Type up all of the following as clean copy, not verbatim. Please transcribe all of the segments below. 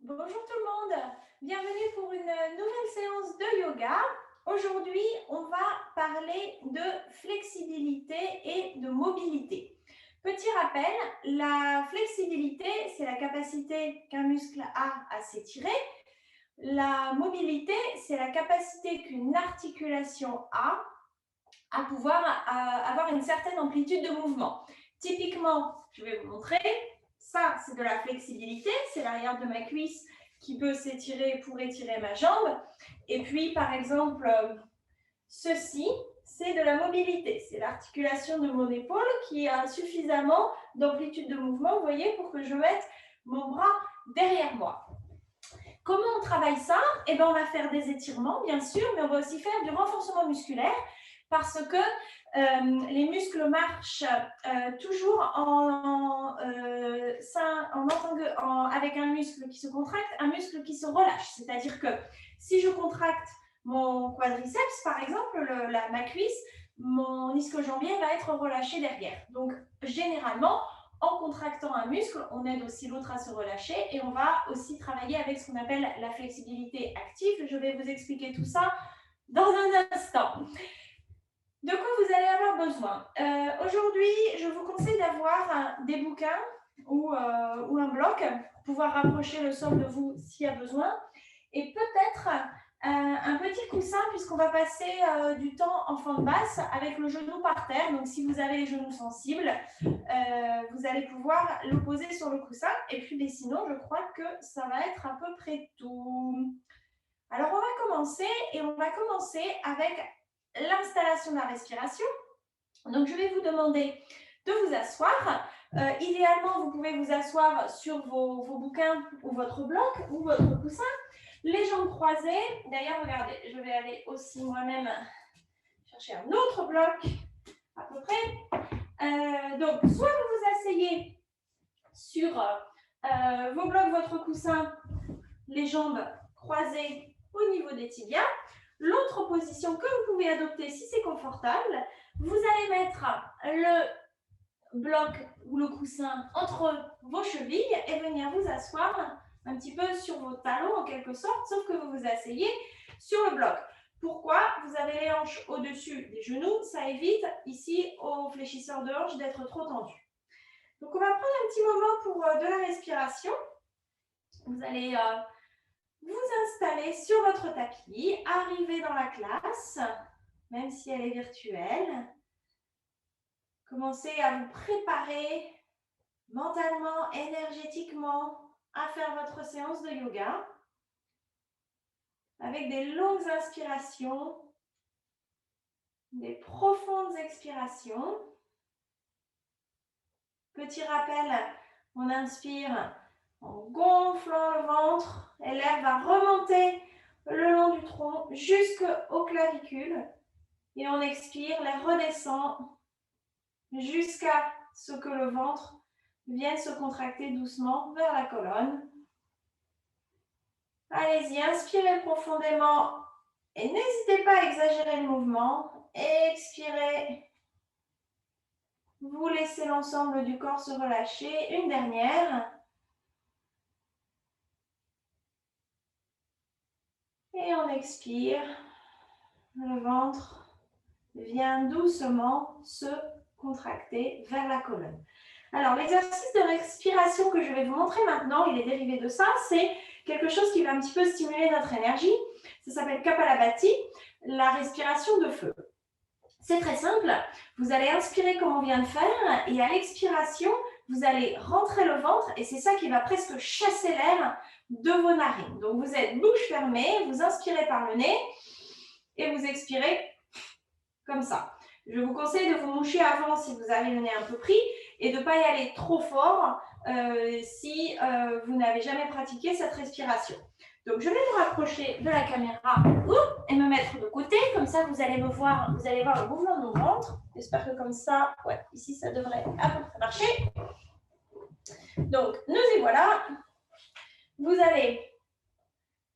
Bonjour tout le monde, bienvenue pour une nouvelle séance de yoga. Aujourd'hui, on va parler de flexibilité et de mobilité. Petit rappel, la flexibilité, c'est la capacité qu'un muscle a à s'étirer. La mobilité, c'est la capacité qu'une articulation a à pouvoir avoir une certaine amplitude de mouvement. Typiquement, je vais vous montrer, ça c'est de la flexibilité, c'est l'arrière de ma cuisse qui peut s'étirer pour étirer ma jambe. Et puis par exemple, ceci, c'est de la mobilité, c'est l'articulation de mon épaule qui a suffisamment d'amplitude de mouvement, vous voyez, pour que je mette mon bras derrière moi. Comment on travaille ça? Eh bien, on va faire des étirements, bien sûr, mais on va aussi faire du renforcement musculaire parce que les muscles marchent toujours avec un muscle qui se contracte, un muscle qui se relâche. C'est-à-dire que si je contracte mon quadriceps, par exemple, ma cuisse, mon ischio-jambier va être relâché derrière. Donc, généralement, en contractant un muscle, on aide aussi l'autre à se relâcher et on va aussi travailler avec ce qu'on appelle la flexibilité active. Je vais vous expliquer tout ça dans un instant. De quoi vous allez avoir besoin? Aujourd'hui, je vous conseille d'avoir des bouquins ou un bloc pour pouvoir rapprocher le sol de vous s'il y a besoin. Et peut-être un petit coussin puisqu'on va passer du temps en fente basse avec le genou par terre. Donc, si vous avez les genoux sensibles, vous allez pouvoir le poser sur le coussin. Et puis, sinon, je crois que ça va être à peu près tout. Alors, on va commencer avec l'installation de la respiration. Donc, je vais vous demander de vous asseoir. Idéalement, vous pouvez vous asseoir sur vos bouquins ou votre bloc ou votre coussin. Les jambes croisées. D'ailleurs, regardez, je vais aller aussi moi-même chercher un autre bloc à peu près. Donc, soit vous vous asseyez sur vos blocs, votre coussin, les jambes croisées au niveau des tibias. L'autre position que vous pouvez adopter si c'est confortable, vous allez mettre le bloc ou le coussin entre vos chevilles et venir vous asseoir un petit peu sur vos talons en quelque sorte, sauf que vous vous asseyez sur le bloc. Pourquoi? Vous avez les hanches au-dessus des genoux, ça évite ici au fléchisseur de hanche d'être trop tendu. Donc on va prendre un petit moment pour de la respiration. Vous allez vous installer sur votre tapis, arriver dans la classe, même si elle est virtuelle. Commencez à vous préparer mentalement, énergétiquement à faire votre séance de yoga avec des longues inspirations, des profondes expirations. Petit rappel, on inspire en gonflant le ventre et l'air va remonter le long du tronc jusqu'aux clavicules et on expire, l'air redescend jusqu'à ce que le ventre vienne se contracter doucement vers la colonne. Allez-y, inspirez profondément et n'hésitez pas à exagérer le mouvement. Expirez. Vous laissez l'ensemble du corps se relâcher. Une dernière. Et on expire. Le ventre vient doucement se contracter vers la colonne. Alors, l'exercice de respiration que je vais vous montrer maintenant, il est dérivé de ça. C'est quelque chose qui va un petit peu stimuler notre énergie. Ça s'appelle Kapalabhati, la respiration de feu. C'est très simple. Vous allez inspirer comme on vient de faire et à l'expiration, vous allez rentrer le ventre et c'est ça qui va presque chasser l'air de vos narines. Donc, vous êtes bouche fermée, vous inspirez par le nez et vous expirez comme ça. Je vous conseille de vous moucher avant si vous avez le nez un peu pris et de ne pas y aller trop fort si vous n'avez jamais pratiqué cette respiration. Donc, je vais me rapprocher de la caméra et me mettre de côté. Comme ça, vous allez me voir, vous allez voir le mouvement de mon ventre. J'espère que comme ça, ouais, ici, ça devrait à peu près marcher. Donc, nous y voilà. Vous allez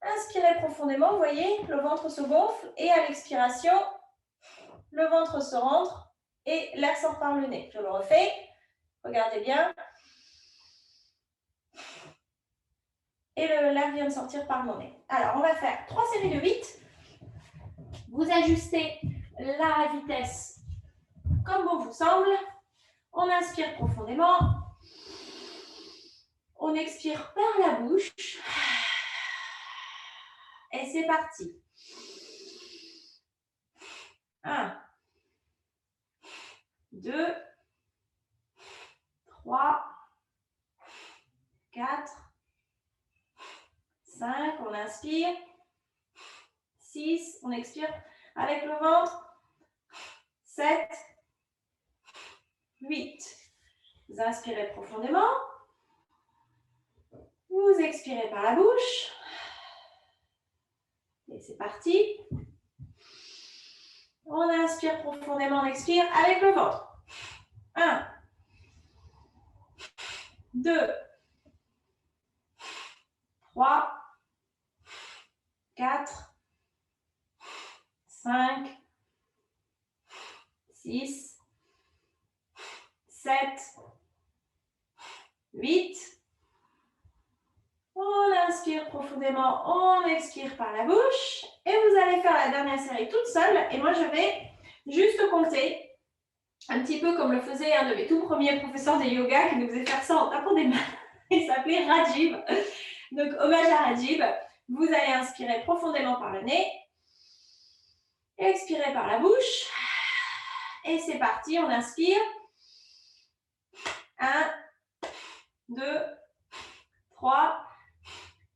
inspirer profondément. Vous voyez, le ventre se gonfle et à l'expiration, le ventre se rentre et l'air sort par le nez. Je le refais. Regardez bien. Et l'air vient de sortir par mon nez. Alors, on va faire 3 séries de 8. Vous ajustez la vitesse comme bon vous semble. On inspire profondément. On expire par la bouche. Et c'est parti. 1, 2, 3, 4, 5, on inspire. 6, on expire avec le ventre. 7, 8. Vous inspirez profondément. Vous expirez par la bouche. Et c'est parti. On inspire profondément, on expire avec le ventre. 1, 2, 3, 4, 5, 6, 7, 8. On inspire profondément, on expire par la bouche. Et vous allez faire la dernière série toute seule. Et moi, je vais juste compter, un petit peu comme le faisait un de mes tout premiers professeurs de yoga qui nous faisait faire ça en tapant des mains. Il s'appelait Rajiv. Donc, hommage à Rajiv. Vous allez inspirer profondément par le nez. Expirez par la bouche. Et c'est parti, on inspire. 1, 2, 3,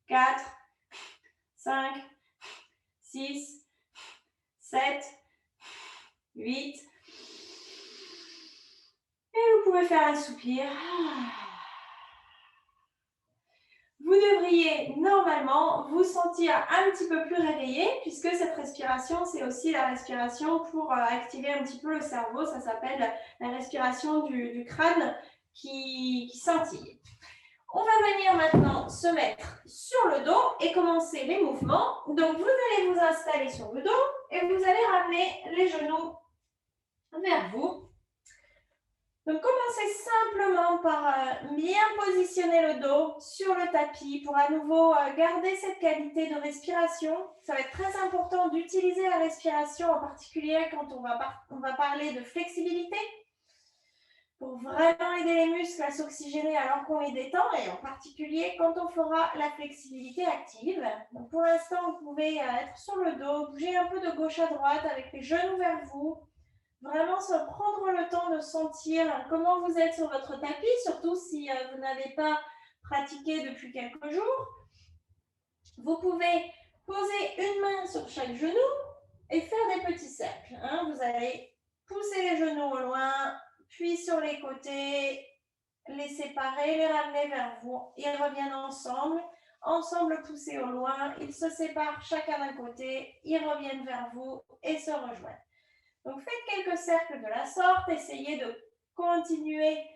4, 5, 6, 7, 8. Et vous pouvez faire un soupir. Vous devriez normalement vous sentir un petit peu plus réveillé puisque cette respiration, c'est aussi la respiration pour activer un petit peu le cerveau. Ça s'appelle la respiration du crâne qui scintille. On va venir maintenant se mettre sur le dos et commencer les mouvements. Donc, vous allez vous installer sur le dos et vous allez ramener les genoux vers vous. Donc, commencez simplement par bien positionner le dos sur le tapis pour à nouveau garder cette qualité de respiration. Ça va être très important d'utiliser la respiration, en particulier quand on va parler de flexibilité, pour vraiment aider les muscles à s'oxygéner alors qu'on les détend, et en particulier quand on fera la flexibilité active. Donc, pour l'instant, vous pouvez être sur le dos, bouger un peu de gauche à droite avec les genoux vers vous. Vraiment se prendre le temps de sentir comment vous êtes sur votre tapis, surtout si vous n'avez pas pratiqué depuis quelques jours. Vous pouvez poser une main sur chaque genou et faire des petits cercles. Vous allez pousser les genoux au loin, puis sur les côtés, les séparer, les ramener vers vous. Ils reviennent ensemble. Ensemble poussés au loin, ils se séparent chacun d'un côté, ils reviennent vers vous et se rejoignent. Donc, faites quelques cercles de la sorte, essayez de continuer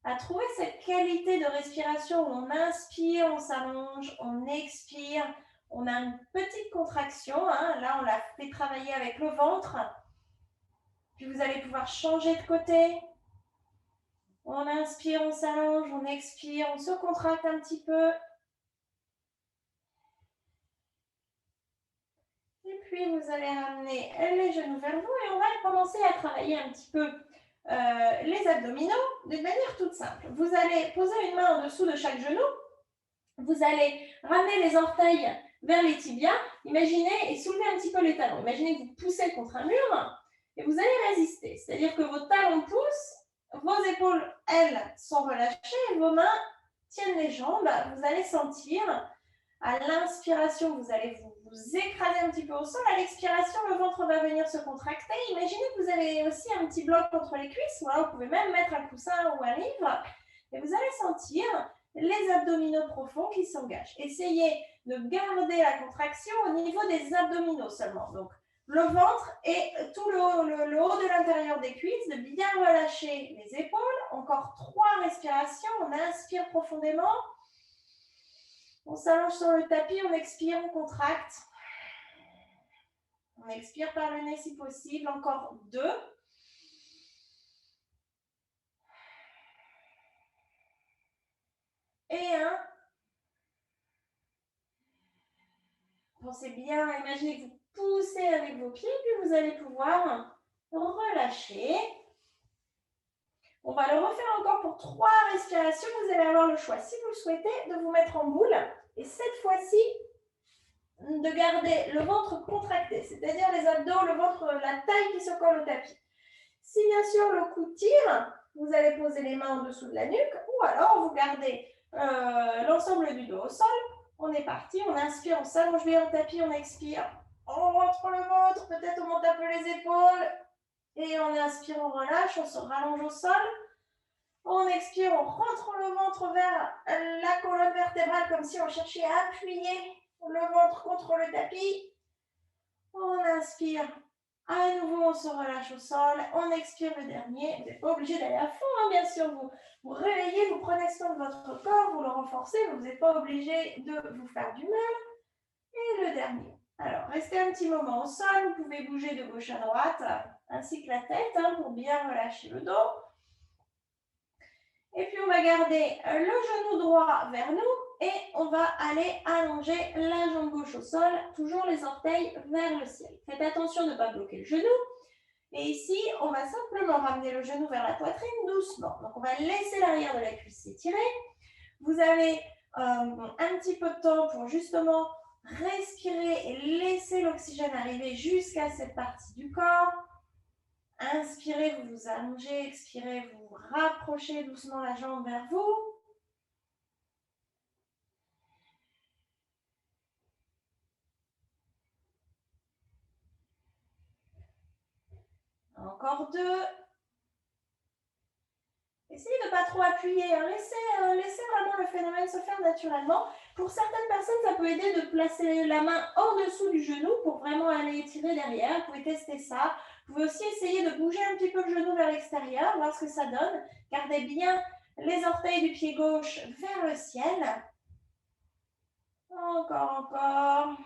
à trouver cette qualité de respiration où on inspire, on s'allonge, on expire, on a une petite contraction. Là, on l'a fait travailler avec le ventre. Puis, vous allez pouvoir changer de côté. On inspire, on s'allonge, on expire, on se contracte un petit peu. Et puis, vous allez ramener les genoux vers vous et on va commencer à travailler un petit peu les abdominaux d'une manière toute simple. Vous allez poser une main en dessous de chaque genou. Vous allez ramener les orteils vers les tibias. Imaginez et soulevez un petit peu les talons. Imaginez que vous poussez contre un mur et vous allez résister. C'est-à-dire que vos talons poussent, vos épaules, elles, sont relâchées et vos mains tiennent les jambes. Vous allez sentir à l'inspiration, vous allez vous écraser un petit peu au sol. À l'expiration, le ventre va venir se contracter. Imaginez que vous avez aussi un petit bloc contre les cuisses. Voilà, vous pouvez même mettre un coussin ou un livre. Et vous allez sentir les abdominaux profonds qui s'engagent. Essayez de garder la contraction au niveau des abdominaux seulement. Donc, le ventre et tout le haut de l'intérieur des cuisses, de bien relâcher les épaules. Encore 3 respirations. On inspire profondément. On s'allonge sur le tapis, on expire, on contracte. On expire par le nez si possible. Encore 2. Et 1. Pensez bien, imaginez que vous poussez avec vos pieds, puis vous allez pouvoir relâcher. On va le refaire encore pour 3 respirations. Vous allez avoir le choix, si vous le souhaitez, de vous mettre en boule. Et cette fois-ci, de garder le ventre contracté, c'est-à-dire les abdos, le ventre, la taille qui se colle au tapis. Si bien sûr le cou tire, vous allez poser les mains en dessous de la nuque ou alors vous gardez l'ensemble du dos au sol. On est parti, on inspire, on s'allonge bien au tapis, on expire, on rentre le ventre, peut-être on monte un peu les épaules et on inspire, on relâche, on se rallonge au sol. On expire, on rentre le ventre vers la colonne vertébrale comme si on cherchait à appuyer le ventre contre le tapis. On inspire. À nouveau, on se relâche au sol. On expire le dernier. Vous n'êtes pas obligé d'aller à fond, hein, bien sûr. Vous réveillez, vous prenez soin de votre corps, vous le renforcez. Vous n'êtes pas obligé de vous faire du mal. Et le dernier. Alors, restez un petit moment au sol. Vous pouvez bouger de gauche à droite, ainsi que la tête, hein, pour bien relâcher le dos. Et puis, on va garder le genou droit vers nous et on va aller allonger la jambe gauche au sol, toujours les orteils vers le ciel. Faites attention de ne pas bloquer le genou. Et ici, on va simplement ramener le genou vers la poitrine doucement. Donc, on va laisser l'arrière de la cuisse s'étirer. Vous avez un petit peu de temps pour justement respirer et laisser l'oxygène arriver jusqu'à cette partie du corps. Inspirez, vous vous allongez, expirez, vous rapprochez doucement la jambe vers vous. Encore 2. Essayez de ne pas trop appuyer, hein. Laissez vraiment le phénomène se faire naturellement. Pour certaines personnes, ça peut aider de placer la main en dessous du genou pour vraiment aller étirer derrière. Vous pouvez tester ça. Vous pouvez aussi essayer de bouger un petit peu le genou vers l'extérieur, voir ce que ça donne. Gardez bien les orteils du pied gauche vers le ciel. Encore.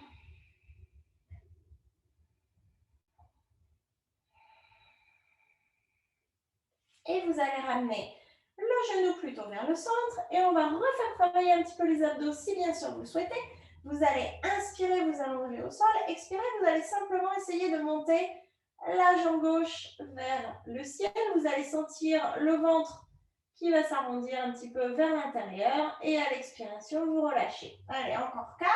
Et vous allez ramener le genou plutôt vers le centre et on va refaire travailler un petit peu les abdos si bien sûr vous le souhaitez. Vous allez inspirer, vous allonger au sol. Expirer, vous allez simplement essayer de monter la jambe gauche vers le ciel. Vous allez sentir le ventre qui va s'arrondir un petit peu vers l'intérieur et à l'expiration, vous relâchez. Allez, encore 4.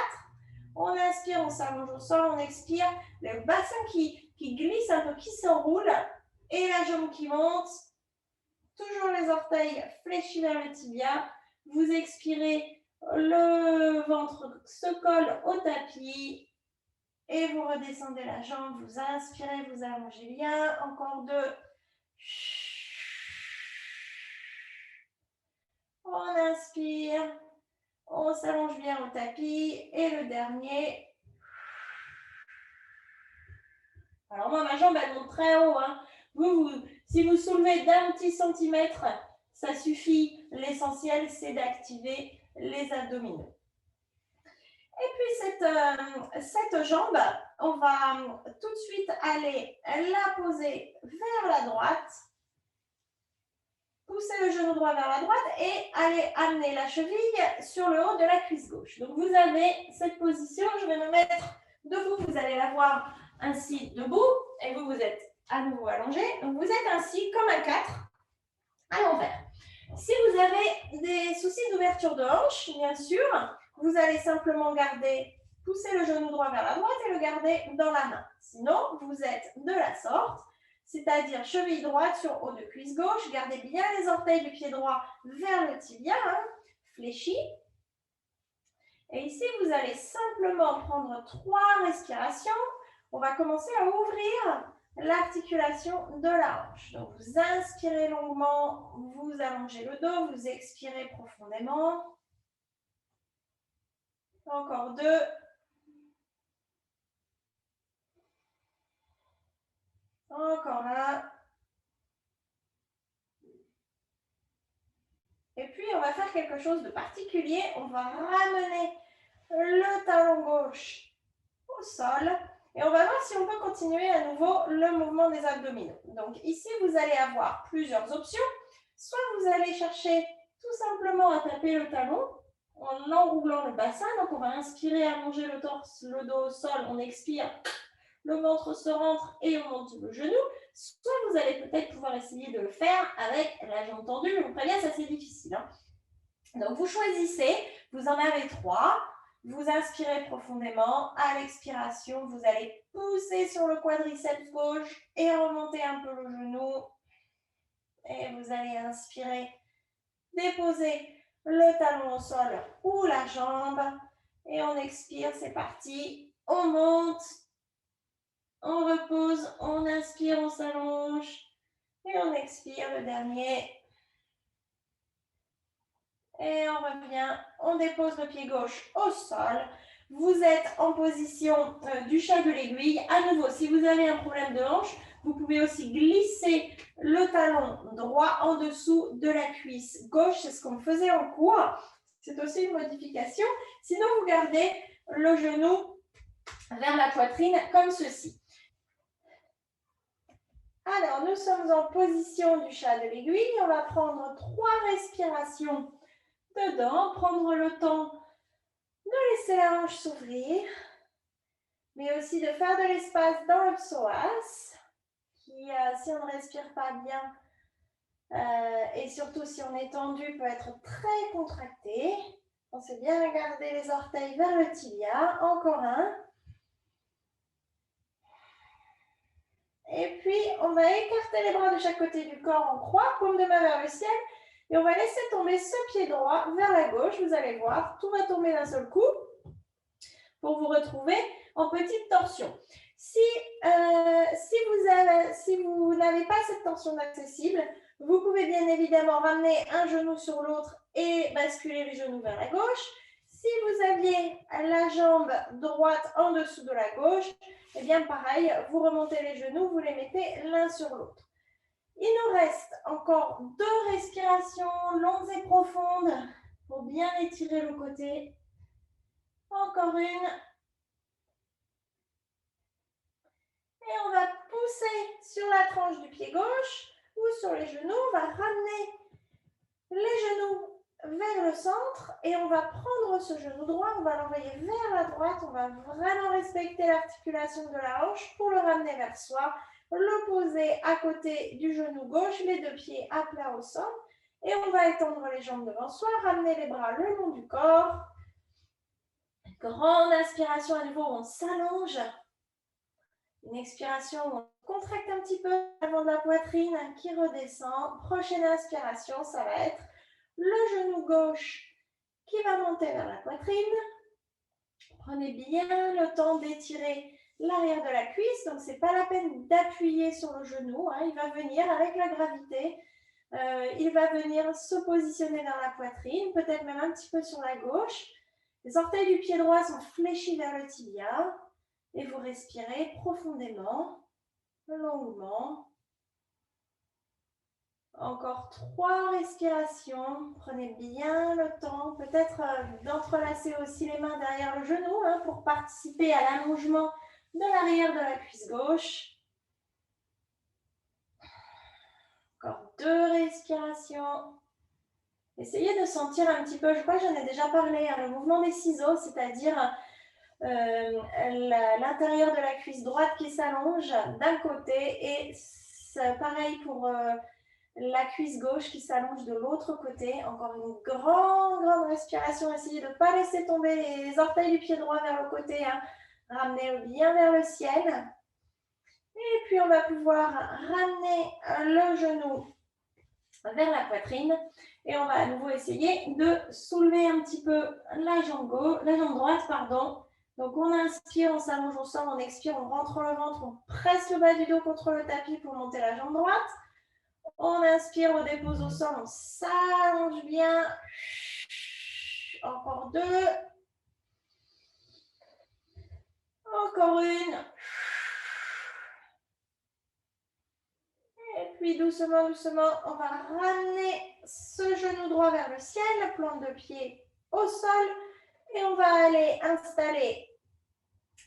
On inspire, on s'allonge au sol, on expire. Le bassin qui glisse un peu, qui s'enroule et la jambe qui monte. Toujours les orteils fléchis vers le tibia. Vous expirez, le ventre se colle au tapis. Et vous redescendez la jambe. Vous inspirez, vous allongez bien. Encore 2. On inspire. On s'allonge bien au tapis. Et le dernier. Alors moi, ma jambe, elle monte très haut, hein. Si vous soulevez d'un petit centimètre, ça suffit. L'essentiel, c'est d'activer les abdominaux. Et puis, cette jambe, on va tout de suite aller la poser vers la droite. Pousser le genou droit vers la droite et aller amener la cheville sur le haut de la cuisse gauche. Donc, vous avez cette position. Je vais me mettre debout. Vous allez la voir ainsi debout. Et vous êtes à nouveau allongé. Donc, vous êtes ainsi comme un 4 à l'envers. Si vous avez des soucis d'ouverture de hanche, bien sûr, vous allez simplement pousser le genou droit vers la droite et le garder dans la main. Sinon, vous êtes de la sorte, c'est-à-dire cheville droite sur haut de cuisse gauche. Gardez bien les orteils du pied droit vers le tibia, hein, fléchi. Et ici, vous allez simplement prendre 3 respirations. On va commencer à ouvrir l'articulation de la hanche. Donc, vous inspirez longuement, vous allongez le dos, vous expirez profondément. Encore 2. Encore 1. Et puis, on va faire quelque chose de particulier. On va ramener le talon gauche au sol. Et on va voir si on peut continuer à nouveau le mouvement des abdominaux. Donc ici, vous allez avoir plusieurs options. Soit vous allez chercher tout simplement à taper le talon. en enroulant le bassin. Donc, on va inspirer, allonger le torse, le dos au sol. On expire, le ventre se rentre et on monte le genou. Soit vous allez peut-être pouvoir essayer de le faire avec la jambe tendue. Je vous préviens, ça c'est difficile. Hein. Donc, vous choisissez, vous en avez 3. Vous inspirez profondément. À l'expiration, vous allez pousser sur le quadriceps gauche et remonter un peu le genou. Et vous allez inspirer, déposer le talon au sol ou la jambe. Et on expire, c'est parti. On monte, on repose, on inspire, on s'allonge. Et on expire le dernier. Et on revient, on dépose le pied gauche au sol. Vous êtes en position du chat de l'aiguille. À nouveau, si vous avez un problème de hanche, vous pouvez aussi glisser le talon droit en dessous de la cuisse gauche. C'est ce qu'on faisait en cours. C'est aussi une modification. Sinon, vous gardez le genou vers la poitrine comme ceci. Alors, nous sommes en position du chat de l'aiguille. On va prendre 3 respirations dedans, prendre le temps de laisser la hanche s'ouvrir, mais aussi de faire de l'espace dans le psoas, qui, si on ne respire pas bien, et surtout si on est tendu, peut être très contracté. Pensez bien à garder les orteils vers le tibia. Encore un. Et puis, on va écarter les bras de chaque côté du corps en croix, paume de main vers le ciel. Et on va laisser tomber ce pied droit vers la gauche. Vous allez voir, tout va tomber d'un seul coup pour vous retrouver en petite torsion. Si vous n'avez pas cette torsion accessible, vous pouvez bien évidemment ramener un genou sur l'autre et basculer les genoux vers la gauche. Si vous aviez la jambe droite en dessous de la gauche, eh bien pareil, vous remontez les genoux, vous les mettez l'un sur l'autre. Il nous reste encore 2 respirations longues et profondes pour bien étirer le côté. Encore une. Et on va pousser sur la tranche du pied gauche ou sur les genoux. On va ramener les genoux vers le centre et on va prendre ce genou droit, on va l'envoyer vers la droite. On va vraiment respecter l'articulation de la hanche pour le ramener vers soi. Le poser à côté du genou gauche, les 2 pieds à plat au sol. Et on va étendre les jambes devant soi, ramener les bras le long du corps. Grande inspiration à nouveau, on s'allonge. Une expiration, on contracte un petit peu avant de la poitrine qui redescend. Prochaine inspiration, ça va être le genou gauche qui va monter vers la poitrine. Prenez bien le temps d'étirer l'arrière de la cuisse. Donc, ce n'est pas la peine d'appuyer sur le genou. Hein. Il va venir avec la gravité. Il va venir se positionner vers la poitrine, peut-être même un petit peu sur la gauche. Les orteils du pied droit sont fléchis vers le tibia. Et vous respirez profondément, longuement. Encore 3 respirations. Prenez bien le temps, peut-être d'entrelacer aussi les mains derrière le genou hein, pour participer à l'allongement de l'arrière de la cuisse gauche. Encore 2 respirations. Essayez de sentir un petit peu, je crois que j'en ai déjà parlé, hein, le mouvement des ciseaux, c'est-à-dire l'intérieur de la cuisse droite qui s'allonge d'un côté et pareil pour la cuisse gauche qui s'allonge de l'autre côté. Encore une grande respiration. Essayez de ne pas laisser tomber les orteils du pied droit vers le côté. Hein. Ramenez-le bien vers le ciel. Et puis, on va pouvoir ramener le genou vers la poitrine. Et on va à nouveau essayer de soulever un petit peu la jambe droite, pardon. Donc, on inspire, on s'allonge au sol, on expire, on rentre le ventre, on presse le bas du dos contre le tapis pour monter la jambe droite. On inspire, on dépose au sol, on s'allonge bien. Encore 2. Encore une. Et puis doucement, doucement, on va ramener ce genou droit vers le ciel, plante de pied au sol. Et on va aller installer,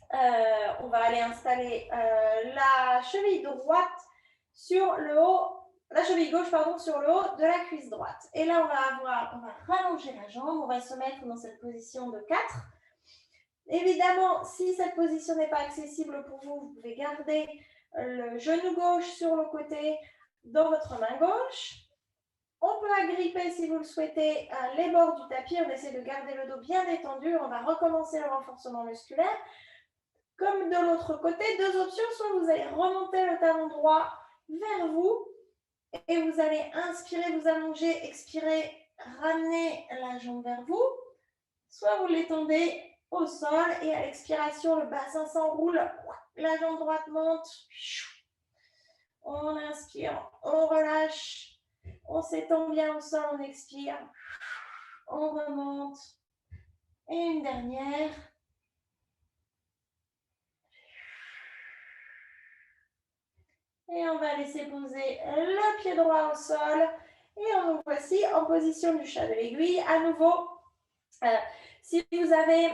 la cheville droite sur le haut, la cheville gauche pardon, sur le haut de la cuisse droite. Et là, on va rallonger la jambe, on va se mettre dans cette position de 4. Évidemment, si cette position n'est pas accessible pour vous, vous pouvez garder le genou gauche sur le côté dans votre main gauche. On peut agripper, si vous le souhaitez, les bords du tapis. On essaie de garder le dos bien détendu. On va recommencer le renforcement musculaire. Comme de l'autre côté, deux options. Soit vous allez remonter le talon droit vers vous et vous allez inspirer, vous allonger, expirer, ramener la jambe vers vous. Soit vous l'étendez au sol et à l'expiration, le bassin s'enroule, la jambe droite monte. On inspire, on relâche, on s'étend bien au sol, on expire, on remonte. Et une dernière. Et on va laisser poser le pied droit au sol. Et nous voici en position du chat de l'aiguille. À nouveau, si vous avez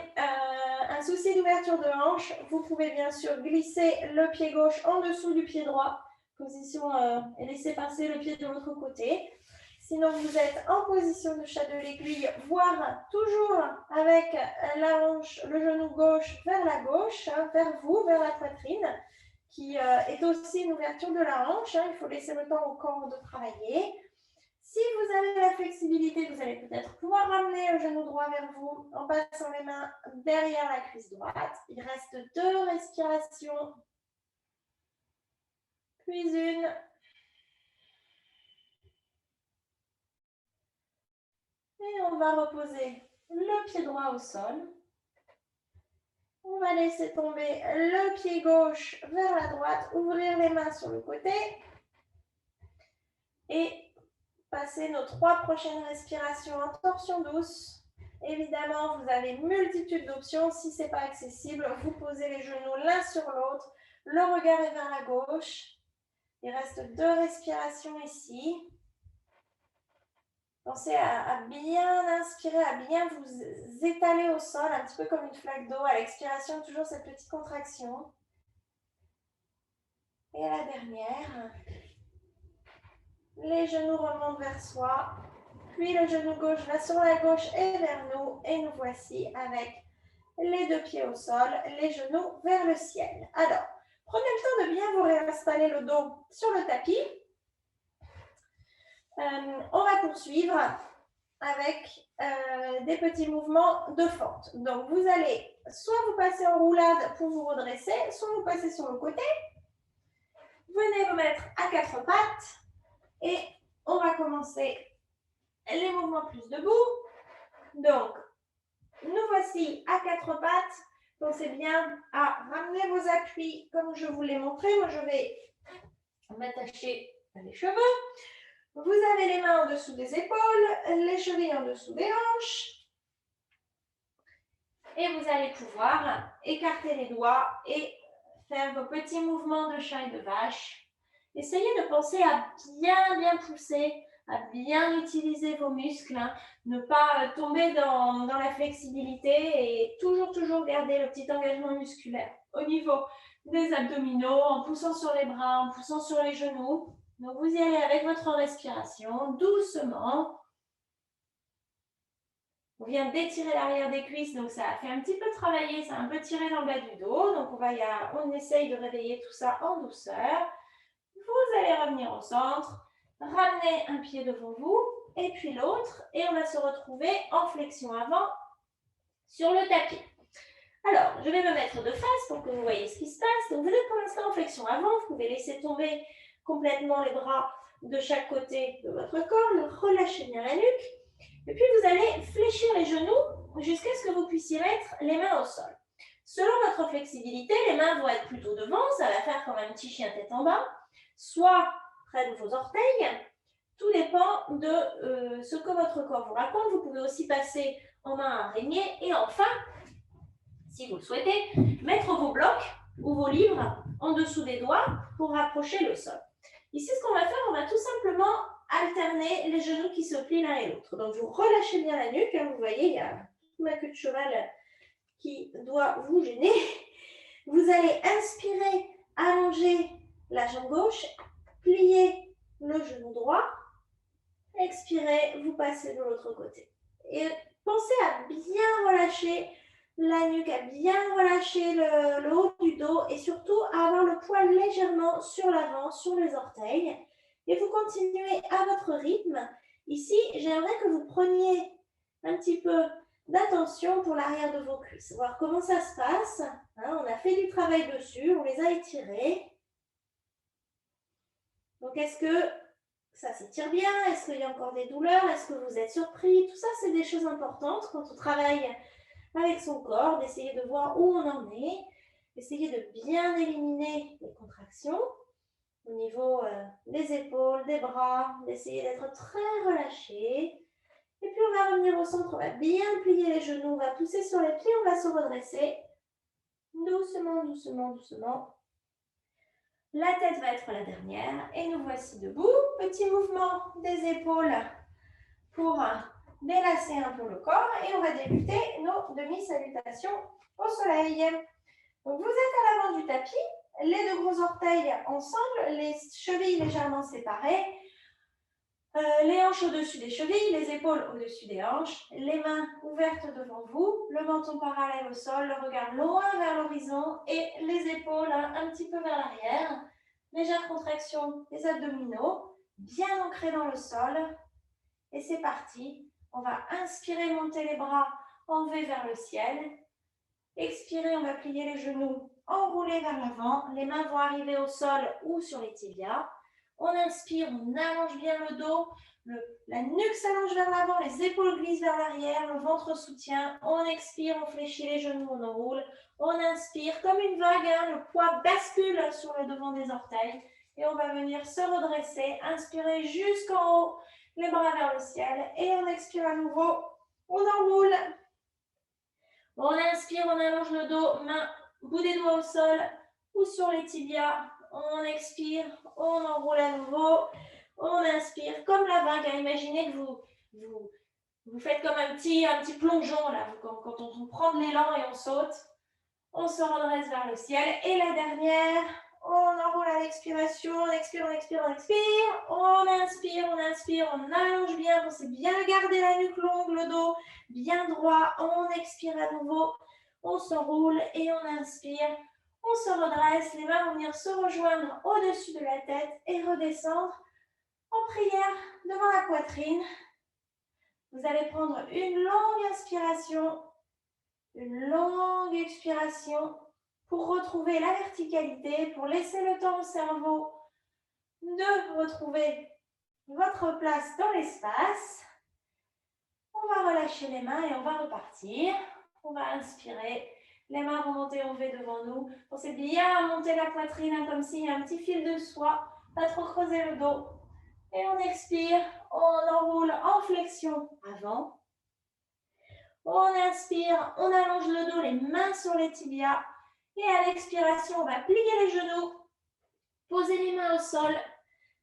un souci d'ouverture de hanche, vous pouvez bien sûr glisser le pied gauche en dessous du pied droit. Position et laisser passer le pied de l'autre côté. Sinon, vous êtes en position de chat de l'aiguille, voire toujours avec la hanche, le genou gauche vers la gauche, vers vous, vers la poitrine, qui est aussi une ouverture de la hanche. Il faut laisser le temps au corps de travailler. Si vous avez la flexibilité, vous allez peut-être pouvoir ramener le genou droit vers vous en passant les mains derrière la cuisse droite. Il reste 2 respirations, puis une. Et on va reposer le pied droit au sol. On va laisser tomber le pied gauche vers la droite, ouvrir les mains sur le côté et passer nos 3 prochaines respirations en torsion douce. Évidemment, vous avez multitude d'options. Si ce n'est pas accessible, vous posez les genoux l'un sur l'autre. Le regard est vers la gauche. Il reste 2 respirations ici. Pensez à bien inspirer, à bien vous étaler au sol, un petit peu comme une flaque d'eau. À l'expiration, toujours cette petite contraction. Et la dernière. Les genoux remontent vers soi. Puis le genou gauche va sur la gauche et vers nous. Et nous voici avec les 2 pieds au sol, les genoux vers le ciel. Alors, prenez le temps de bien vous réinstaller le dos sur le tapis. On va poursuivre avec des petits mouvements de fente. Donc, vous allez soit vous passer en roulade pour vous redresser, soit vous passez sur le côté. Venez vous mettre à 4 pattes et on va commencer les mouvements plus debout. Donc, nous voici à 4 pattes. Pensez bien à ramener vos appuis comme je vous l'ai montré. Moi, je vais m'attacher les cheveux. Vous avez les mains en dessous des épaules, les chevilles en dessous des hanches. Et vous allez pouvoir écarter les doigts et faire vos petits mouvements de chat et de vache. Essayez de penser à bien pousser, à bien utiliser vos muscles, ne pas tomber dans la flexibilité et toujours garder le petit engagement musculaire au niveau des abdominaux, en poussant sur les bras, en poussant sur les genoux. Donc, vous y allez avec votre respiration, doucement. On vient d'étirer l'arrière des cuisses, donc ça a fait un petit peu travailler, ça a un peu tiré dans le bas du dos. Donc, on essaye de réveiller tout ça en douceur. Vous allez revenir au centre, ramener un pied devant vous et puis l'autre. Et on va se retrouver en flexion avant sur le tapis. Alors, je vais me mettre de face pour que vous voyez ce qui se passe. Donc, vous êtes pour l'instant en flexion avant. Vous pouvez laisser tomber complètement les bras de chaque côté de votre corps. Relâchez bien la nuque. Et puis, vous allez fléchir les genoux jusqu'à ce que vous puissiez mettre les mains au sol. Selon votre flexibilité, les mains vont être plutôt devant. Ça va faire comme un petit chien tête en bas. Soit près de vos orteils. Tout dépend de ce que votre corps vous raconte. Vous pouvez aussi passer en main araignée. Et enfin, si vous le souhaitez, mettre vos blocs ou vos livres en dessous des doigts pour rapprocher le sol. Ici, ce qu'on va faire, on va tout simplement alterner les genoux qui se plient l'un et l'autre. Donc, vous relâchez bien la nuque. Vous voyez, il y a ma queue de cheval qui doit vous gêner. Vous allez inspirer, allonger la jambe gauche, plier le genou droit. Expirez, vous passez de l'autre côté. Et pensez à bien relâcher la nuque, à bien relâcher le haut du dos et surtout à avoir le poids légèrement sur l'avant, sur les orteils. Et vous continuez à votre rythme. Ici, j'aimerais que vous preniez un petit peu d'attention pour l'arrière de vos cuisses. Voir comment ça se passe. Hein, on a fait du travail dessus, on les a étirés. Donc, est-ce que ça s'étire bien? Est-ce qu'il y a encore des douleurs? Est-ce que vous êtes surpris? Tout ça, c'est des choses importantes quand on travaille avec son corps, d'essayer de voir où on en est, d'essayer de bien éliminer les contractions au niveau des épaules, des bras, d'essayer d'être très relâché. Et puis, on va revenir au centre, on va bien plier les genoux, on va pousser sur les pieds, on va se redresser. Doucement, doucement, doucement. La tête va être la dernière et nous voici debout. Petit mouvement des épaules pour délasser un peu le corps et on va débuter nos demi-salutations au soleil. Donc vous êtes à l'avant du tapis, les deux gros orteils ensemble, les chevilles légèrement séparées, les hanches au-dessus des chevilles, les épaules au-dessus des hanches, les mains ouvertes devant vous, le menton parallèle au sol, le regard loin vers l'horizon et les épaules un petit peu vers l'arrière. Légère contraction des abdominaux, bien ancrés dans le sol. Et c'est parti. On va inspirer, monter les bras en V vers le ciel. Expirer, on va plier les genoux, enrouler vers l'avant. Les mains vont arriver au sol ou sur les tibias. On inspire, on allonge bien le dos. La nuque s'allonge vers l'avant, les épaules glissent vers l'arrière, le ventre soutient. On expire, on fléchit les genoux, on enroule. On inspire comme une vague, hein, le poids bascule sur le devant des orteils. Et on va venir se redresser, inspirer jusqu'en haut, les bras vers le ciel. Et on expire à nouveau, on enroule. On inspire, on allonge le dos, main, bout des doigts au sol ou sur les tibias. On expire, on enroule à nouveau. On inspire comme la vague. Imaginez que vous faites comme un petit plongeon là, quand on prend de l'élan et on saute. On se redresse vers le ciel. Et la dernière, on enroule à l'expiration. On expire, on expire, on expire. On inspire, on allonge bien. Pensez bien garder la nuque longue, le dos bien droit. On expire à nouveau. On s'enroule et on inspire. On se redresse. Les mains vont venir se rejoindre au-dessus de la tête et redescendre en prière devant la poitrine. Vous allez prendre une longue inspiration. Une longue expiration pour retrouver la verticalité, pour laisser le temps au cerveau de retrouver votre place dans l'espace. On va relâcher les mains et on va repartir. On va inspirer. Les mains vont monter en V devant nous. Pensez bien à monter la poitrine comme s'il y a un petit fil de soie. Pas trop creuser le dos. Et on expire. On enroule en flexion avant. On inspire, on allonge le dos, les mains sur les tibias. Et à l'expiration, on va plier les genoux, poser les mains au sol,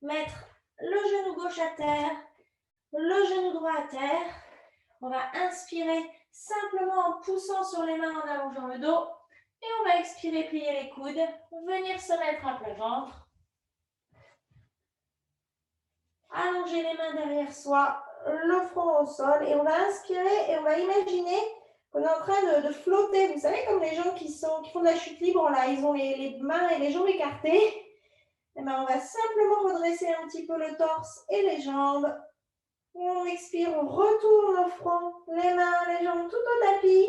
mettre le genou gauche à terre, le genou droit à terre. On va inspirer simplement en poussant sur les mains, en allongeant le dos. Et on va expirer, plier les coudes, venir se mettre à plat ventre. Allonger les mains derrière soi, le front au sol. Et on va inspirer et on va imaginer qu'on est en train de flotter. Vous savez, comme les gens qui font de la chute libre, là, ils ont les mains et les jambes écartées. Et bien, on va simplement redresser un petit peu le torse et les jambes. On expire, on retourne le front, les mains, les jambes tout au tapis.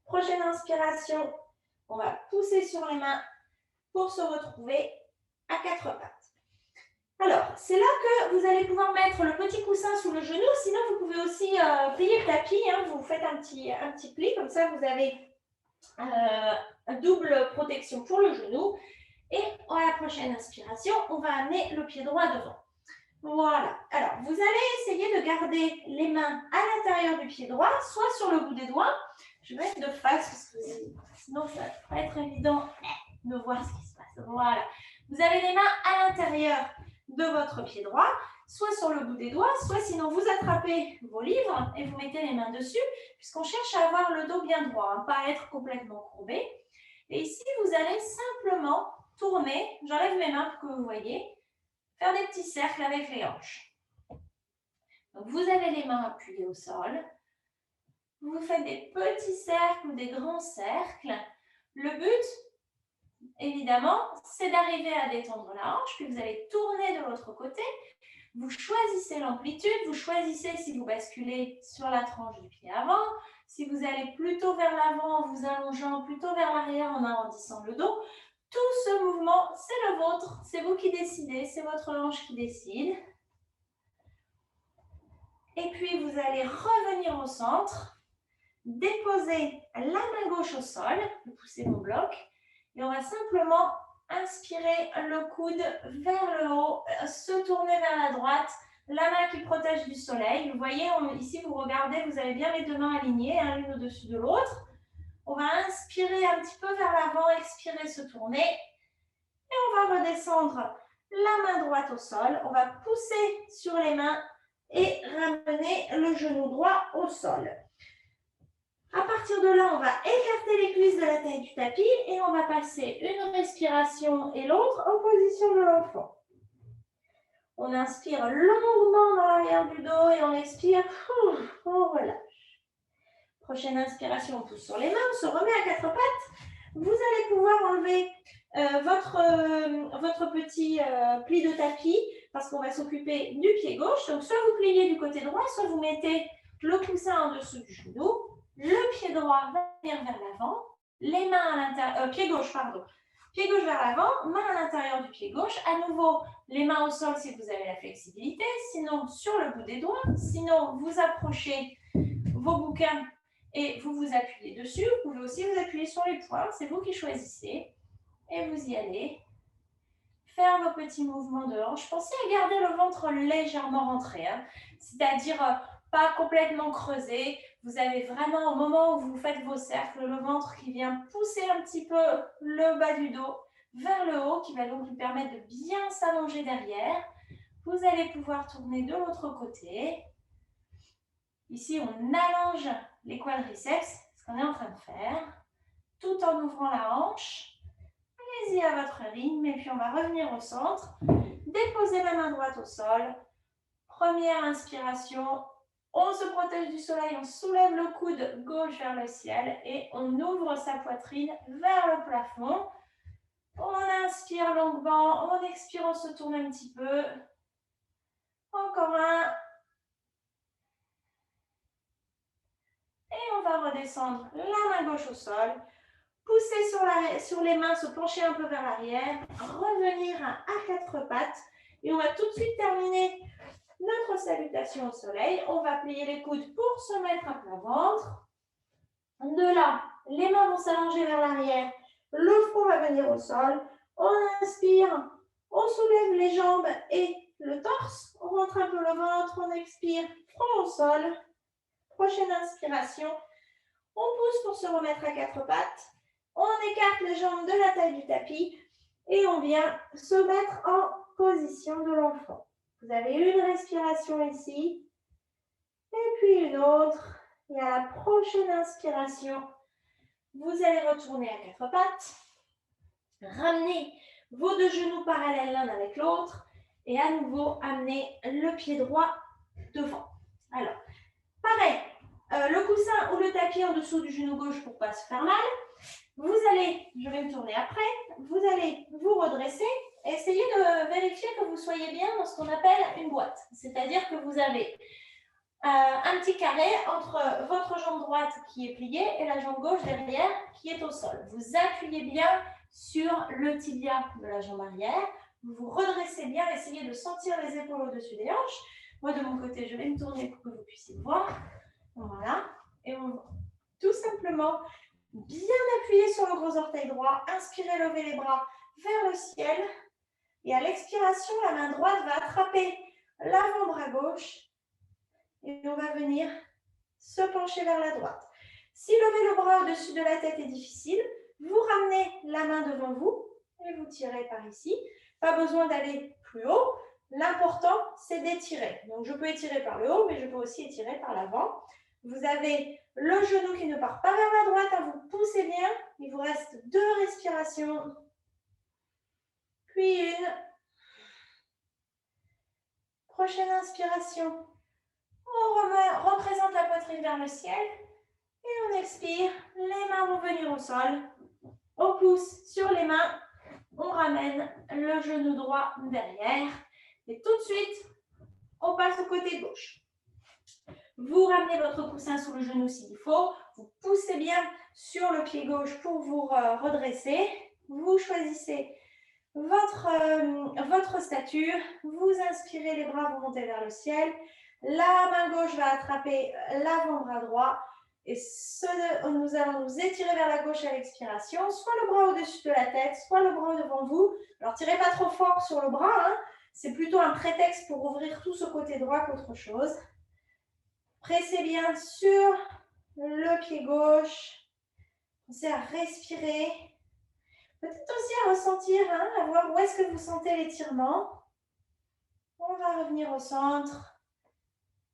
Prochaine inspiration, on va pousser sur les mains pour se retrouver à quatre pattes. Alors, c'est là que vous allez pouvoir mettre le petit coussin sous le genou. Sinon, vous pouvez aussi plier le tapis. Hein. Vous faites un petit pli. Comme ça, vous avez une double protection pour le genou. Et à la prochaine inspiration, on va amener le pied droit devant. Voilà. Alors, vous allez essayer de garder les mains à l'intérieur du pied droit, soit sur le bout des doigts. Je vais mettre de face parce que sinon, ça va pas être évident de voir ce qui se passe. Voilà. Vous avez les mains à l'intérieur de votre pied droit, soit sur le bout des doigts, soit sinon vous attrapez vos livres et vous mettez les mains dessus, puisqu'on cherche à avoir le dos bien droit, hein, pas être complètement courbé. Et ici, vous allez simplement tourner, j'enlève mes mains pour que vous voyez, faire des petits cercles avec les hanches. Donc, vous avez les mains appuyées au sol. Vous faites des petits cercles ou des grands cercles. Le but, évidemment, c'est d'arriver à détendre la hanche, puis vous allez tourner de l'autre côté. Vous choisissez l'amplitude, vous choisissez si vous basculez sur la tranche du pied avant, si vous allez plutôt vers l'avant en vous allongeant, plutôt vers l'arrière en arrondissant le dos. Tout ce mouvement, c'est le vôtre, c'est vous qui décidez, c'est votre hanche qui décide. Et puis, vous allez revenir au centre, déposer la main gauche au sol, vous poussez mon bloc, et on va simplement inspirer le coude vers le haut, se tourner vers la droite, la main qui protège du soleil. Vous voyez, ici, vous regardez, vous avez bien les deux mains alignées, hein, l'une au-dessus de l'autre. On va inspirer un petit peu vers l'avant, expirer, se tourner. Et on va redescendre la main droite au sol. On va pousser sur les mains et ramener le genou droit au sol. À partir de là, on va écarter les cuisses de la taille du tapis et on va passer une respiration et l'autre en position de l'enfant. On inspire longuement dans l'arrière du dos et on expire, on relâche. Prochaine inspiration, on pousse sur les mains, on se remet à quatre pattes. Vous allez pouvoir enlever votre petit pli de tapis parce qu'on va s'occuper du pied gauche. Donc, soit vous pliez du côté droit, soit vous mettez le coussin en dessous du genou. Le pied droit va venir vers l'avant, les mains à l'intérieur, pied gauche, pardon. Pied gauche vers l'avant, main à l'intérieur du pied gauche. À nouveau, les mains au sol si vous avez la flexibilité, sinon sur le bout des doigts. Sinon, vous approchez vos bouquins et vous vous appuyez dessus. Vous pouvez aussi vous appuyer sur les poings, c'est vous qui choisissez. Et vous y allez. Faire vos petits mouvements de hanche. Pensez à garder le ventre légèrement rentré, hein. C'est-à-dire pas complètement creusé. Vous avez vraiment, au moment où vous faites vos cercles, le ventre qui vient pousser un petit peu le bas du dos vers le haut, qui va donc lui permettre de bien s'allonger derrière. Vous allez pouvoir tourner de l'autre côté. Ici, on allonge les quadriceps, ce qu'on est en train de faire, tout en ouvrant la hanche. Allez-y à votre rythme et puis on va revenir au centre. Déposez la main droite au sol. Première inspiration, on se protège du soleil, on soulève le coude gauche vers le ciel et on ouvre sa poitrine vers le plafond. On inspire longuement, on expire, on se tourne un petit peu. Encore un. Et on va redescendre la main gauche au sol. Pousser sur les mains, se pencher un peu vers l'arrière, revenir à quatre pattes. Et on va tout de suite terminer notre salutation au soleil. On va plier les coudes pour se mettre à plat ventre. De là, les mains vont s'allonger vers l'arrière. Le front va venir au sol. On inspire, on soulève les jambes et le torse. On rentre un peu le ventre, on expire, front au sol. Prochaine inspiration. On pousse pour se remettre à quatre pattes. On écarte les jambes de la taille du tapis et on vient se mettre en position de l'enfant. Vous avez une respiration ici et puis une autre. Et à la prochaine inspiration, vous allez retourner à quatre pattes. Ramenez vos deux genoux parallèles l'un avec l'autre et à nouveau amenez le pied droit devant. Alors, pareil, le coussin ou le tapis en dessous du genou gauche pour ne pas se faire mal. Vous allez, je vais me tourner après, vous allez vous redresser et essayer de vérifier que vous soyez bien dans ce qu'on appelle une boîte. C'est-à-dire que vous avez un petit carré entre votre jambe droite qui est pliée et la jambe gauche derrière qui est au sol. Vous appuyez bien sur le tibia de la jambe arrière, vous vous redressez bien, essayez de sentir les épaules au-dessus des hanches. Moi de mon côté, je vais me tourner pour que vous puissiez voir. Voilà, et on va tout simplement bien appuyer sur le gros orteil droit, inspirez, levez les bras vers le ciel. Et à l'expiration, la main droite va attraper l'avant-bras gauche et on va venir se pencher vers la droite. Si lever le bras au-dessus de la tête est difficile, vous ramenez la main devant vous et vous tirez par ici. Pas besoin d'aller plus haut. L'important, c'est d'étirer. Donc, je peux étirer par le haut, mais je peux aussi étirer par l'avant. Vous avez le genou qui ne part pas vers la droite, vous poussez bien. Il vous reste 2 respirations. Puis une. Prochaine inspiration. On représente la poitrine vers le ciel. Et on expire. Les mains vont venir au sol. On pousse sur les mains. On ramène le genou droit derrière. Et tout de suite, on passe au côté gauche. Vous ramenez votre coussin sous le genou s'il faut. Vous poussez bien sur le pied gauche pour vous redresser. Vous choisissez votre stature. Vous inspirez, les bras vont monter vers le ciel. La main gauche va attraper l'avant-bras droit. Et nous allons nous étirer vers la gauche à l'expiration. Soit le bras au-dessus de la tête, soit le bras devant vous. Alors, tirez pas trop fort sur le bras. Hein. C'est plutôt un prétexte pour ouvrir tout ce côté droit qu'autre chose. Pressez bien sur le pied gauche. Pensez à respirer. Peut-être aussi à ressentir, hein, à voir où est-ce que vous sentez l'étirement. On va revenir au centre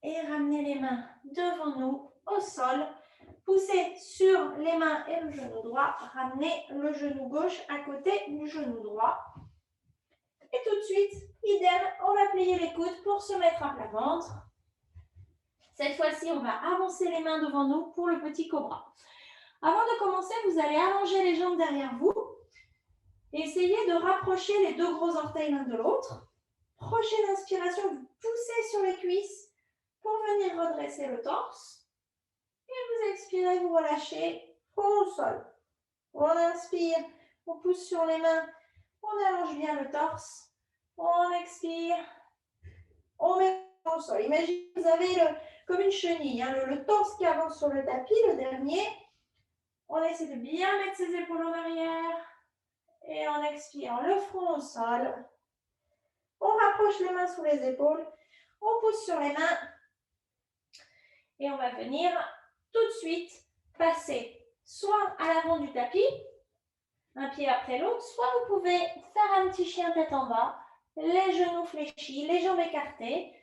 et ramener les mains devant nous, au sol. Poussez sur les mains et le genou droit. Ramenez le genou gauche à côté du genou droit. Et tout de suite, idem, on va plier les coudes pour se mettre à plat ventre. Cette fois-ci, on va avancer les mains devant nous pour le petit cobra. Avant de commencer, vous allez allonger les jambes derrière vous. Et essayez de rapprocher les deux gros orteils l'un de l'autre. Prochaine inspiration, vous poussez sur les cuisses pour venir redresser le torse. Et vous expirez, vous relâchez au sol. On inspire, on pousse sur les mains, on allonge bien le torse. On expire, on met au sol. Imaginez que vous avez comme une chenille, hein, le torse qui avance sur le tapis, le dernier. On essaie de bien mettre ses épaules en arrière. Et on expire, le front au sol. On rapproche les mains sous les épaules. On pousse sur les mains. Et on va venir tout de suite passer soit à l'avant du tapis, un pied après l'autre, soit vous pouvez faire un petit chien tête en bas, les genoux fléchis, les jambes écartées.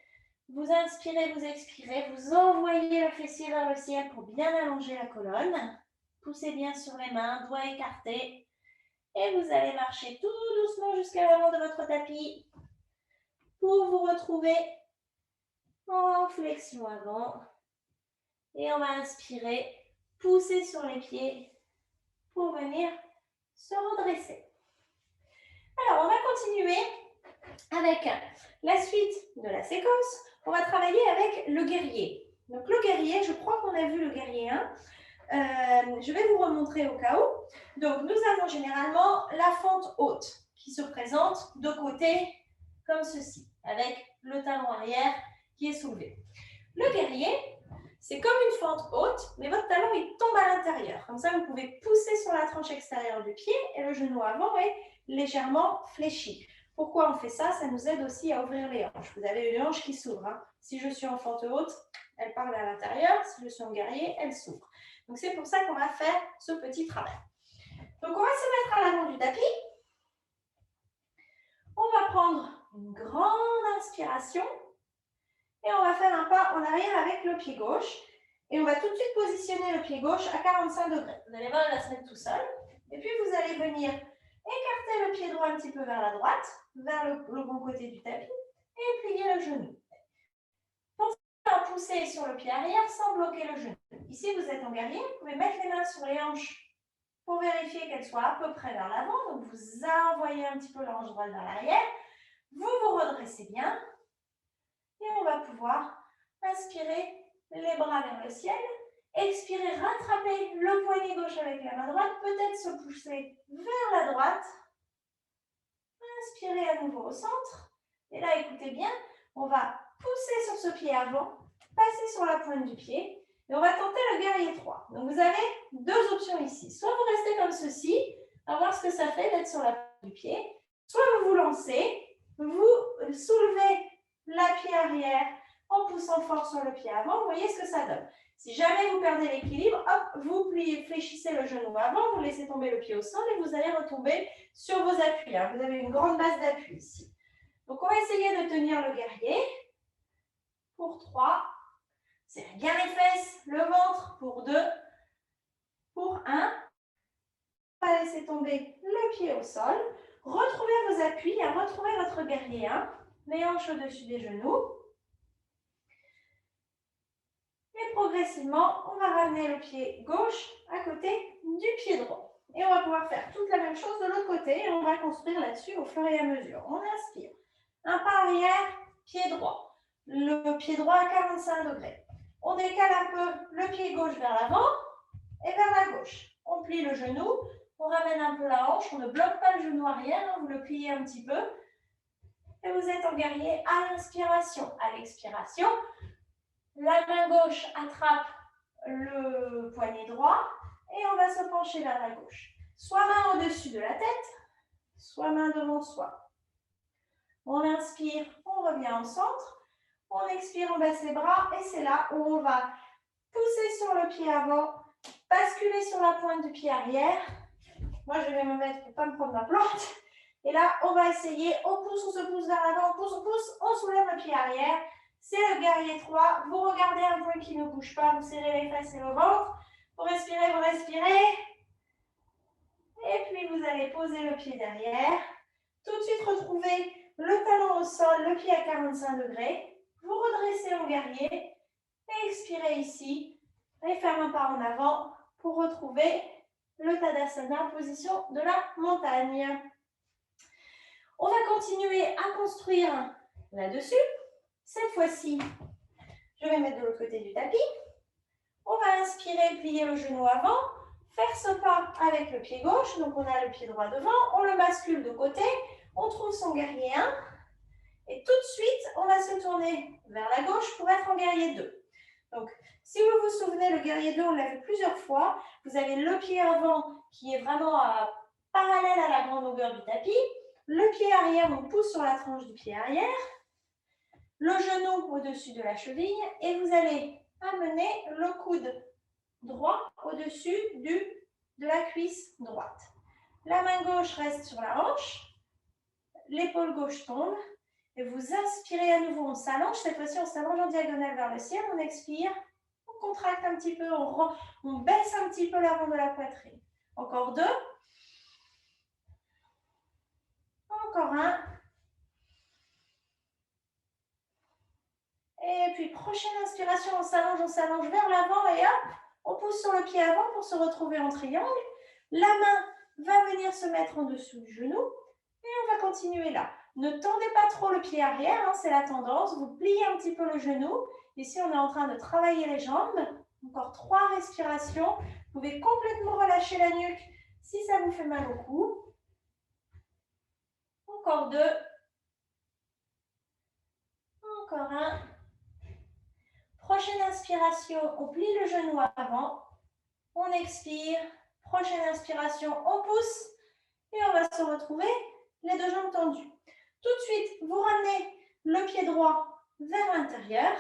Vous inspirez, vous expirez, vous envoyez le fessier vers le ciel pour bien allonger la colonne. Poussez bien sur les mains, doigts écartés. Et vous allez marcher tout doucement jusqu'à l'avant de votre tapis pour vous retrouver en flexion avant. Et on va inspirer, pousser sur les pieds pour venir se redresser. Alors, on va continuer avec la suite de la séquence. On va travailler avec le guerrier. Donc, le guerrier, je crois qu'on a vu le guerrier 1. Je vais vous remontrer au cas où. Donc, nous avons généralement la fente haute qui se présente de côté comme ceci, avec le talon arrière qui est soulevé. Le guerrier, c'est comme une fente haute, mais votre talon il tombe à l'intérieur. Comme ça, vous pouvez pousser sur la tranche extérieure du pied et le genou avant est légèrement fléchi. Pourquoi on fait ça? Ça nous aide aussi à ouvrir les hanches. Vous avez une hanche qui s'ouvre. Hein. Si je suis en fente haute, elle part vers l'intérieur. Si je suis en guerrier, elle s'ouvre. Donc, c'est pour ça qu'on va faire ce petit travail. Donc, on va se mettre à l'avant du tapis. On va prendre une grande inspiration et on va faire un pas en arrière avec le pied gauche. Et on va tout de suite positionner le pied gauche à 45 degrés. Vous allez voir, il va se mettre tout seul. Et puis, vous allez venir écarter le pied droit un petit peu vers la droite, vers le bon côté du tapis et plier le genou. Pensez à pousser sur le pied arrière sans bloquer le genou. Ici, vous êtes en guerrier, vous pouvez mettre les mains sur les hanches pour vérifier qu'elles soient à peu près vers l'avant. Donc, vous envoyez un petit peu la hanche droite vers l'arrière. Vous vous redressez bien. Et on va pouvoir inspirer les bras vers le ciel. Expirer, rattraper le poignet gauche avec la main droite. Peut-être se pousser vers la droite. Inspirez à nouveau au centre. Et là, écoutez bien, on va pousser sur ce pied avant, passer sur la pointe du pied. Et on va tenter le guerrier 3. Donc, vous avez deux options ici. Soit vous restez comme ceci, à voir ce que ça fait d'être sur la pointe du pied. Soit vous vous lancez, vous soulevez la pied arrière en poussant fort sur le pied avant. Vous voyez ce que ça donne. Si jamais vous perdez l'équilibre, hop, vous fléchissez le genou avant, vous laissez tomber le pied au sol et vous allez retomber sur vos appuis. Hein. Vous avez une grande base d'appui ici. Donc, on va essayer de tenir le guerrier pour 3. Serrez bien les fesses, le ventre pour 2. Pour 1. On va laisser tomber le pied au sol. Retrouvez vos appuis, retrouvez votre guerrier 1. les hanches au-dessus des genoux. Et progressivement, on va ramener le pied gauche à côté du pied droit. Et on va pouvoir faire toute la même chose de l'autre côté et on va construire là-dessus au fur et à mesure. On inspire. Un pas arrière, pied droit. Le pied droit à 45 degrés. On décale un peu le pied gauche vers l'avant et vers la gauche. On plie le genou, on ramène un peu la hanche, on ne bloque pas le genou arrière, vous le pliez un petit peu. Et vous êtes en guerrier à l'inspiration. À l'expiration, la main gauche attrape le poignet droit et on va se pencher vers la gauche. Soit main au-dessus de la tête, soit main devant soi. On inspire, on revient au centre. On expire, on baisse les bras et c'est là où on va pousser sur le pied avant, basculer sur la pointe du pied arrière. Moi, je vais me mettre pour ne pas me prendre ma plante. Et là, on va essayer, on pousse, on se pousse vers l'avant, on pousse, on soulève le pied arrière. C'est le guerrier 3. Vous regardez un point qui ne bouge pas, vous serrez les fesses et le ventre. Vous respirez, vous respirez. Et puis, vous allez poser le pied derrière. Tout de suite, retrouvez le talon au sol, le pied à 45 degrés. Vous redressez en guerrier. Et expirez ici. Et faire un pas en avant pour retrouver le Tadasana, position de la montagne. On va continuer à construire là-dessus. Cette fois-ci, je vais mettre de l'autre côté du tapis. On va inspirer, plier le genou avant, faire ce pas avec le pied gauche. Donc, on a le pied droit devant, on le bascule de côté, on trouve son guerrier 1. Et tout de suite, on va se tourner vers la gauche pour être en guerrier 2. Donc, si vous vous souvenez, le guerrier 2, on l'a vu plusieurs fois. Vous avez le pied avant qui est vraiment parallèle à la grande longueur du tapis. Le pied arrière, on pousse sur la tranche du pied arrière. Le genou au-dessus de la cheville. Et vous allez amener le coude droit au-dessus de la cuisse droite. La main gauche reste sur la hanche. L'épaule gauche tombe. Et vous inspirez à nouveau, on s'allonge. Cette fois-ci, on s'allonge en diagonale vers le ciel. On expire. On contracte un petit peu. On baisse un petit peu l'avant de la poitrine. Encore 2. Encore 1. Et puis, prochaine inspiration, on s'allonge vers l'avant et hop, on pousse sur le pied avant pour se retrouver en triangle. La main va venir se mettre en dessous du genou et on va continuer là. Ne tendez pas trop le pied arrière, hein, c'est la tendance. Vous pliez un petit peu le genou. Ici, on est en train de travailler les jambes. Encore 3 respirations. Vous pouvez complètement relâcher la nuque si ça vous fait mal au cou. Encore 2. Encore 1. Prochaine inspiration, on plie le genou avant. On expire. Prochaine inspiration, on pousse. Et on va se retrouver les 2 jambes tendues. Tout de suite, vous ramenez le pied droit vers l'intérieur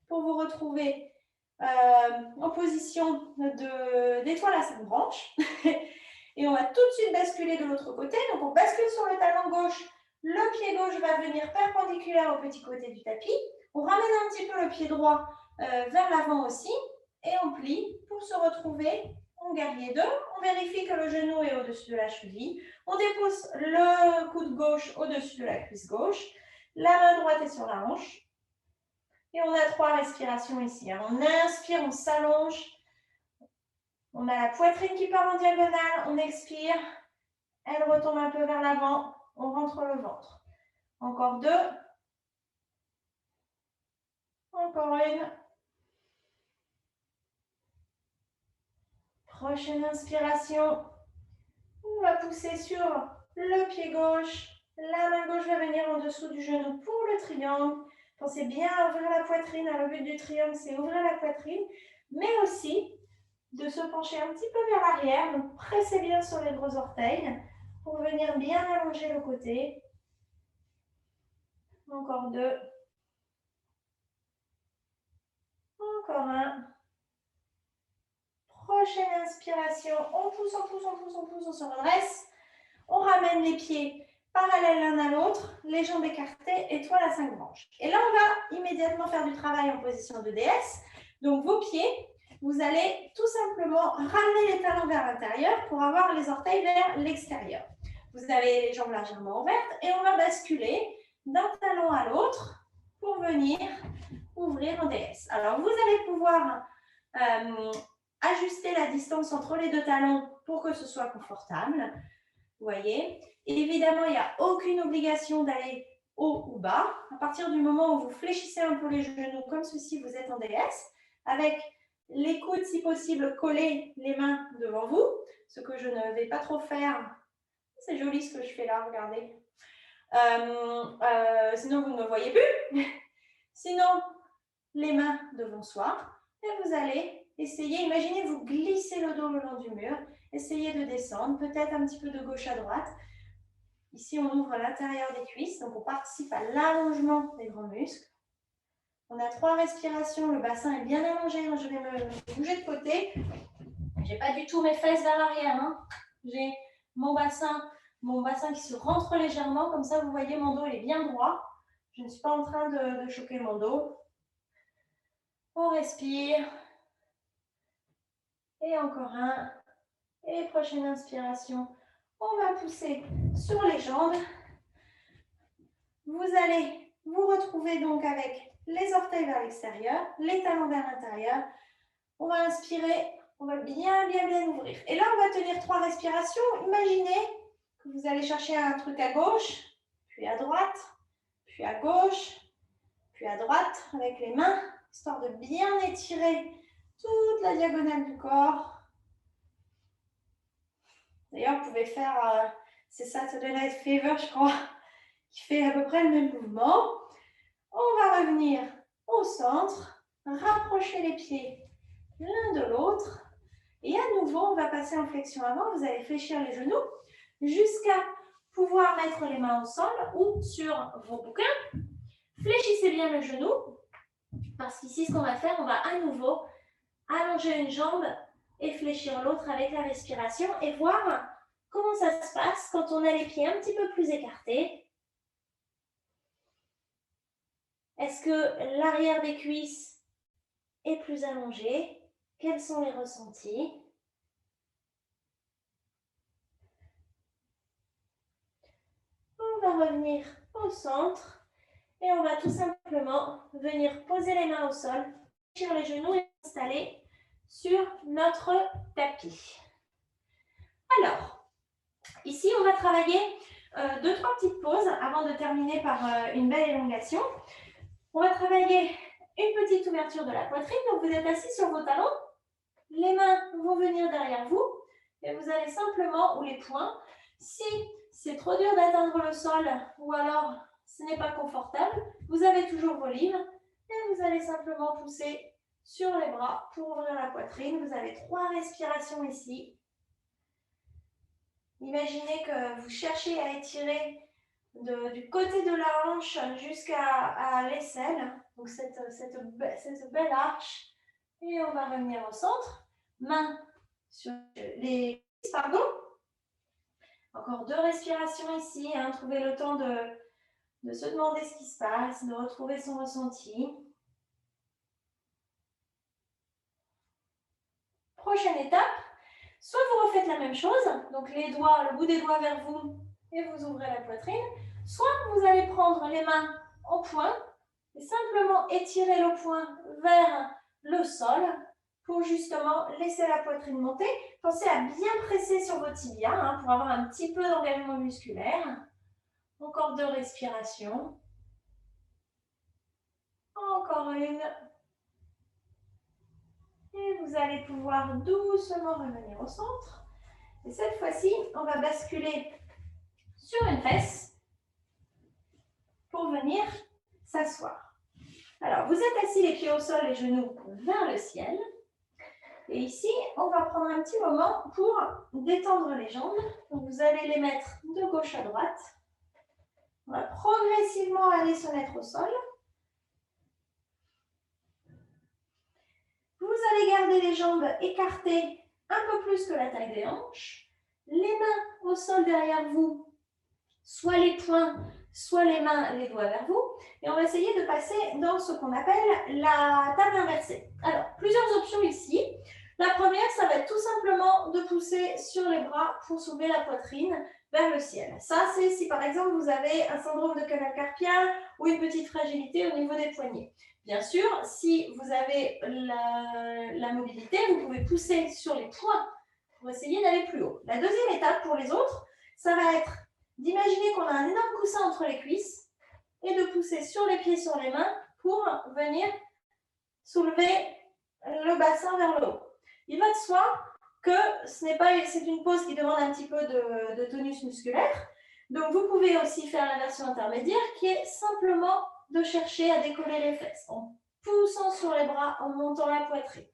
pour vous retrouver en position d'étoile à 5 branches. Et on va tout de suite basculer de l'autre côté. Donc, on bascule sur le talon gauche. Le pied gauche va venir perpendiculaire au petit côté du tapis. On ramène un petit peu le pied droit vers l'avant aussi. Et on plie pour se retrouver en guerrier 2. On vérifie que le genou est au-dessus de la cheville. On dépose le coude gauche au-dessus de la cuisse gauche. La main droite est sur la hanche. Et on a 3 respirations ici. On inspire, on s'allonge. On a la poitrine qui part en diagonale. On expire. Elle retombe un peu vers l'avant. On rentre le ventre. Encore 2. Encore 1. Prochaine inspiration. On va pousser sur le pied gauche. La main gauche va venir en dessous du genou pour le triangle. Pensez bien à ouvrir la poitrine. Le but du triangle, c'est ouvrir la poitrine, mais aussi de se pencher un petit peu vers l'arrière. Donc, pressez bien sur les gros orteils pour venir bien allonger le côté. Encore 2. Encore 1. Prochaine inspiration. On pousse, on pousse, on pousse, on pousse, on se redresse. On ramène les pieds parallèles l'un à l'autre, les jambes écartées, étoile à 5 branches. Et là, on va immédiatement faire du travail en position de déesse. Donc, vos pieds, vous allez tout simplement ramener les talons vers l'intérieur pour avoir les orteils vers l'extérieur. Vous avez les jambes légèrement ouvertes et on va basculer d'un talon à l'autre pour venir ouvrir en DS. Alors, vous allez pouvoir ajuster la distance entre les deux talons pour que ce soit confortable. Vous voyez, évidemment, il n'y a aucune obligation d'aller haut ou bas. À partir du moment où vous fléchissez un peu les genoux comme ceci, vous êtes en DS, avec les coudes, si possible, collés, les mains devant vous, ce que je ne vais pas trop faire. C'est joli ce que je fais là, regardez. Sinon, vous ne me voyez plus. Sinon, les mains devant soi. Et vous allez essayer, imaginez, vous glissez le dos le long du mur. Essayez de descendre, peut-être un petit peu de gauche à droite. Ici, on ouvre l'intérieur des cuisses, donc on participe à l'allongement des grands muscles. On a 3 respirations, le bassin est bien allongé. Je vais me bouger de côté. Je n'ai pas du tout mes fesses vers l'arrière. Hein. J'ai mon bassin qui se rentre légèrement. Comme ça, vous voyez, mon dos il est bien droit. Je ne suis pas en train de choquer mon dos. On respire. Et encore un. Et prochaine inspiration, on va pousser sur les jambes. Vous allez vous retrouver donc avec les orteils vers l'extérieur, les talons vers l'intérieur. On va inspirer, on va bien ouvrir. Et là, on va tenir 3 respirations. Imaginez que vous allez chercher un truc à gauche, puis à droite, puis à gauche, puis à droite, avec les mains, histoire de bien étirer toute la diagonale du corps. D'ailleurs, vous pouvez faire, c'est Saturday Night Fever, je crois, qui fait à peu près le même mouvement. On va revenir au centre, rapprocher les pieds l'un de l'autre. Et à nouveau, on va passer en flexion avant. Vous allez fléchir les genoux jusqu'à pouvoir mettre les mains au sol ou sur vos bouquins. Fléchissez bien le genou parce qu'ici, ce qu'on va faire, on va à nouveau allonger une jambe et fléchir l'autre avec la respiration et voir comment ça se passe quand on a les pieds un petit peu plus écartés. Est-ce que l'arrière des cuisses est plus allongé? Quels sont les ressentis? On va revenir au centre et on va tout simplement venir poser les mains au sol, fléchir les genoux et s'installer sur notre tapis. Alors, ici, on va travailler 2-3 petites pauses avant de terminer par une belle élongation. On va travailler une petite ouverture de la poitrine. Donc, vous êtes assis sur vos talons. Les mains vont venir derrière vous. Et vous allez simplement, ou les poings, si c'est trop dur d'atteindre le sol ou alors ce n'est pas confortable, vous avez toujours vos livres et vous allez simplement pousser sur les bras pour ouvrir la poitrine. Vous avez 3 respirations ici. Imaginez que vous cherchez à étirer du côté de la hanche jusqu'à l'aisselle, donc cette belle arche. Et on va revenir au centre. Main sur les cuisses, pardon. Encore 2 respirations ici. Hein. Trouvez le temps de se demander ce qui se passe, de retrouver son ressenti. Prochaine étape. Soit vous refaites la même chose, donc les doigts, le bout des doigts vers vous et vous ouvrez la poitrine. Soit vous allez prendre les mains en poing et simplement étirer le poing vers le sol pour justement laisser la poitrine monter. Pensez à bien presser sur vos tibias hein, pour avoir un petit peu d'engagement musculaire. Encore 2 respirations. Encore une. Et vous allez pouvoir doucement revenir au centre. Et cette fois-ci, on va basculer sur une fesse pour venir s'asseoir. Alors, vous êtes assis les pieds au sol, les genoux vers le ciel. Et ici, on va prendre un petit moment pour détendre les jambes. Donc, vous allez les mettre de gauche à droite. On va progressivement aller se mettre au sol. Vous allez garder les jambes écartées un peu plus que la taille des hanches. Les mains au sol derrière vous, soit les poings, soit les mains, les doigts vers vous. Et on va essayer de passer dans ce qu'on appelle la table inversée. Alors, plusieurs options ici. La première, ça va être tout simplement de pousser sur les bras pour soulever la poitrine vers le ciel. Ça, c'est si par exemple vous avez un syndrome de canal carpien ou une petite fragilité au niveau des poignets. Bien sûr, si vous avez la mobilité, vous pouvez pousser sur les poings pour essayer d'aller plus haut. La deuxième étape pour les autres, ça va être d'imaginer qu'on a un énorme coussin entre les cuisses et de pousser sur les pieds, sur les mains pour venir soulever le bassin vers le haut. Il va de soi que c'est une pose qui demande un petit peu de tonus musculaire. Donc, vous pouvez aussi faire la version intermédiaire qui est simplement de chercher à décoller les fesses en poussant sur les bras, en montant la poitrine.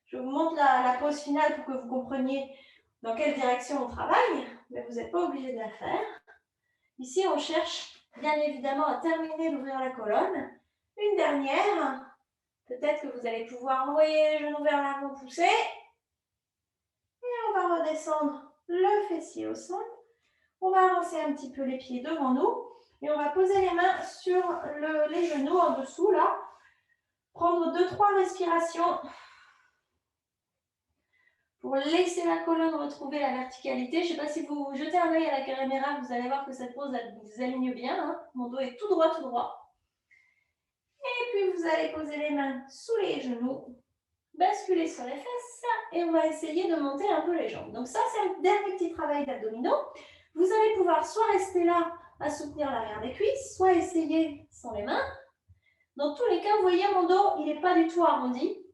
Je vous montre la pose finale pour que vous compreniez dans quelle direction on travaille, mais vous n'êtes pas obligé de la faire. Ici, on cherche bien évidemment à terminer d'ouvrir la colonne. Une dernière. Peut-être que vous allez pouvoir envoyer les genoux vers l'avant, pousser. Et on va redescendre le fessier au sol. On va avancer un petit peu les pieds devant nous. Et on va poser les mains sur les genoux en dessous, là. Prendre 2-3 respirations pour laisser la colonne retrouver la verticalité. Je ne sais pas si vous jetez un œil à la caméra, vous allez voir que cette pose elle vous aligne bien. Hein. Mon dos est tout droit, tout droit. Et puis, vous allez poser les mains sous les genoux, basculer sur les fesses et on va essayer de monter un peu les jambes. Donc ça, c'est un dernier petit travail d'abdominaux. Vous allez pouvoir soit rester là à soutenir l'arrière des cuisses, soit essayer sans les mains. Dans tous les cas, vous voyez, mon dos, il n'est pas du tout arrondi.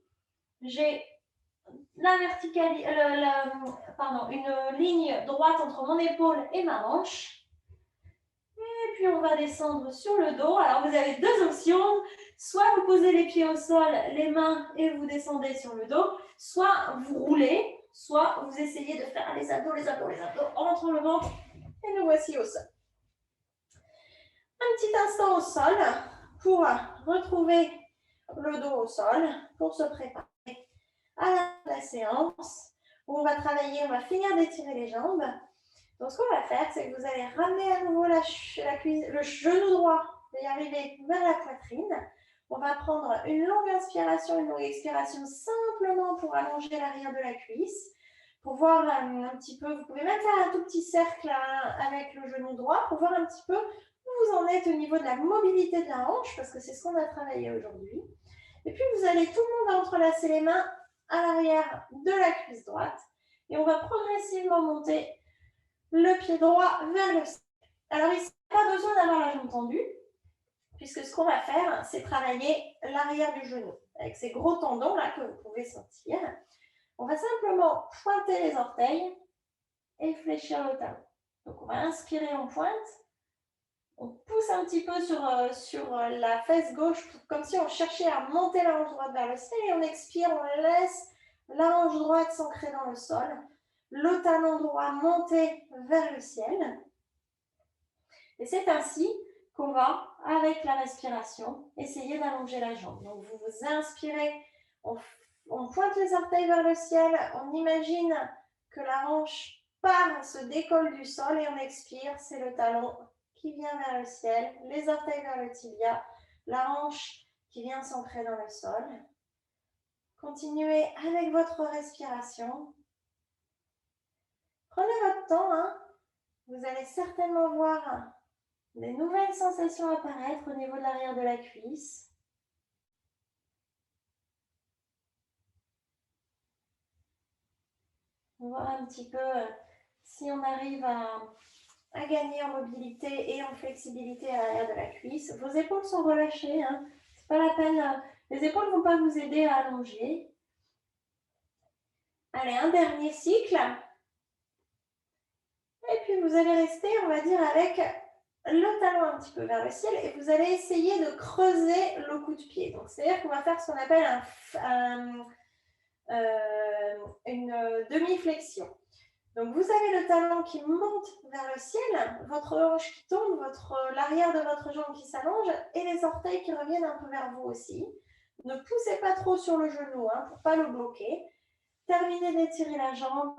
J'ai la verticalité, une ligne droite entre mon épaule et ma hanche. Et puis, on va descendre sur le dos. Alors, vous avez deux options. Soit vous posez les pieds au sol, les mains, et vous descendez sur le dos. Soit vous roulez, soit vous essayez de faire les abdos, entre le ventre. Et nous voici au sol. Un petit instant au sol pour retrouver le dos au sol, pour se préparer à la séance où on va travailler, on va finir d'étirer les jambes. Donc, ce qu'on va faire, c'est que vous allez ramener à nouveau le genou droit et arriver vers la poitrine. On va prendre une longue inspiration, une longue expiration simplement pour allonger l'arrière de la cuisse. Pour voir un petit peu, vous pouvez même faire un tout petit cercle avec le genou droit pour voir un petit peu où vous en êtes au niveau de la mobilité de la hanche, parce que c'est ce qu'on a travaillé aujourd'hui. Et puis, vous allez tout le monde entrelacer les mains à l'arrière de la cuisse droite. Et on va progressivement monter le pied droit vers le sol. Alors ici, pas besoin d'avoir la jambe tendue, puisque ce qu'on va faire, c'est travailler l'arrière du genou, avec ces gros tendons là que vous pouvez sentir. On va simplement pointer les orteils et fléchir le talon. Donc on va inspirer, on pointe, on pousse un petit peu sur la fesse gauche, comme si on cherchait à monter la hanche droite vers le ciel, et on expire, on laisse la hanche droite s'ancrer dans le sol. Le talon droit monté vers le ciel. Et c'est ainsi qu'on va, avec la respiration, essayer d'allonger la jambe. Donc, vous vous inspirez, on pointe les orteils vers le ciel, on imagine que la hanche part, se décolle du sol et on expire, c'est le talon qui vient vers le ciel, les orteils vers le tibia, la hanche qui vient s'ancrer dans le sol. Continuez avec votre respiration. Prenez votre temps, hein. Vous allez certainement voir des nouvelles sensations apparaître au niveau de l'arrière de la cuisse. On va voir un petit peu si on arrive à gagner en mobilité et en flexibilité à l'arrière de la cuisse. Vos épaules sont relâchées, hein. C'est pas la peine. Les épaules ne vont pas vous aider à allonger. Allez, un dernier cycle. Et puis vous allez rester, on va dire, avec le talon un petit peu vers le ciel et vous allez essayer de creuser le coup de pied. Donc, c'est-à-dire qu'on va faire ce qu'on appelle une demi-flexion. Donc, vous avez le talon qui monte vers le ciel, votre hanche qui tombe, l'arrière de votre jambe qui s'allonge et les orteils qui reviennent un peu vers vous aussi. Ne poussez pas trop sur le genou hein, pour ne pas le bloquer. Terminez d'étirer la jambe.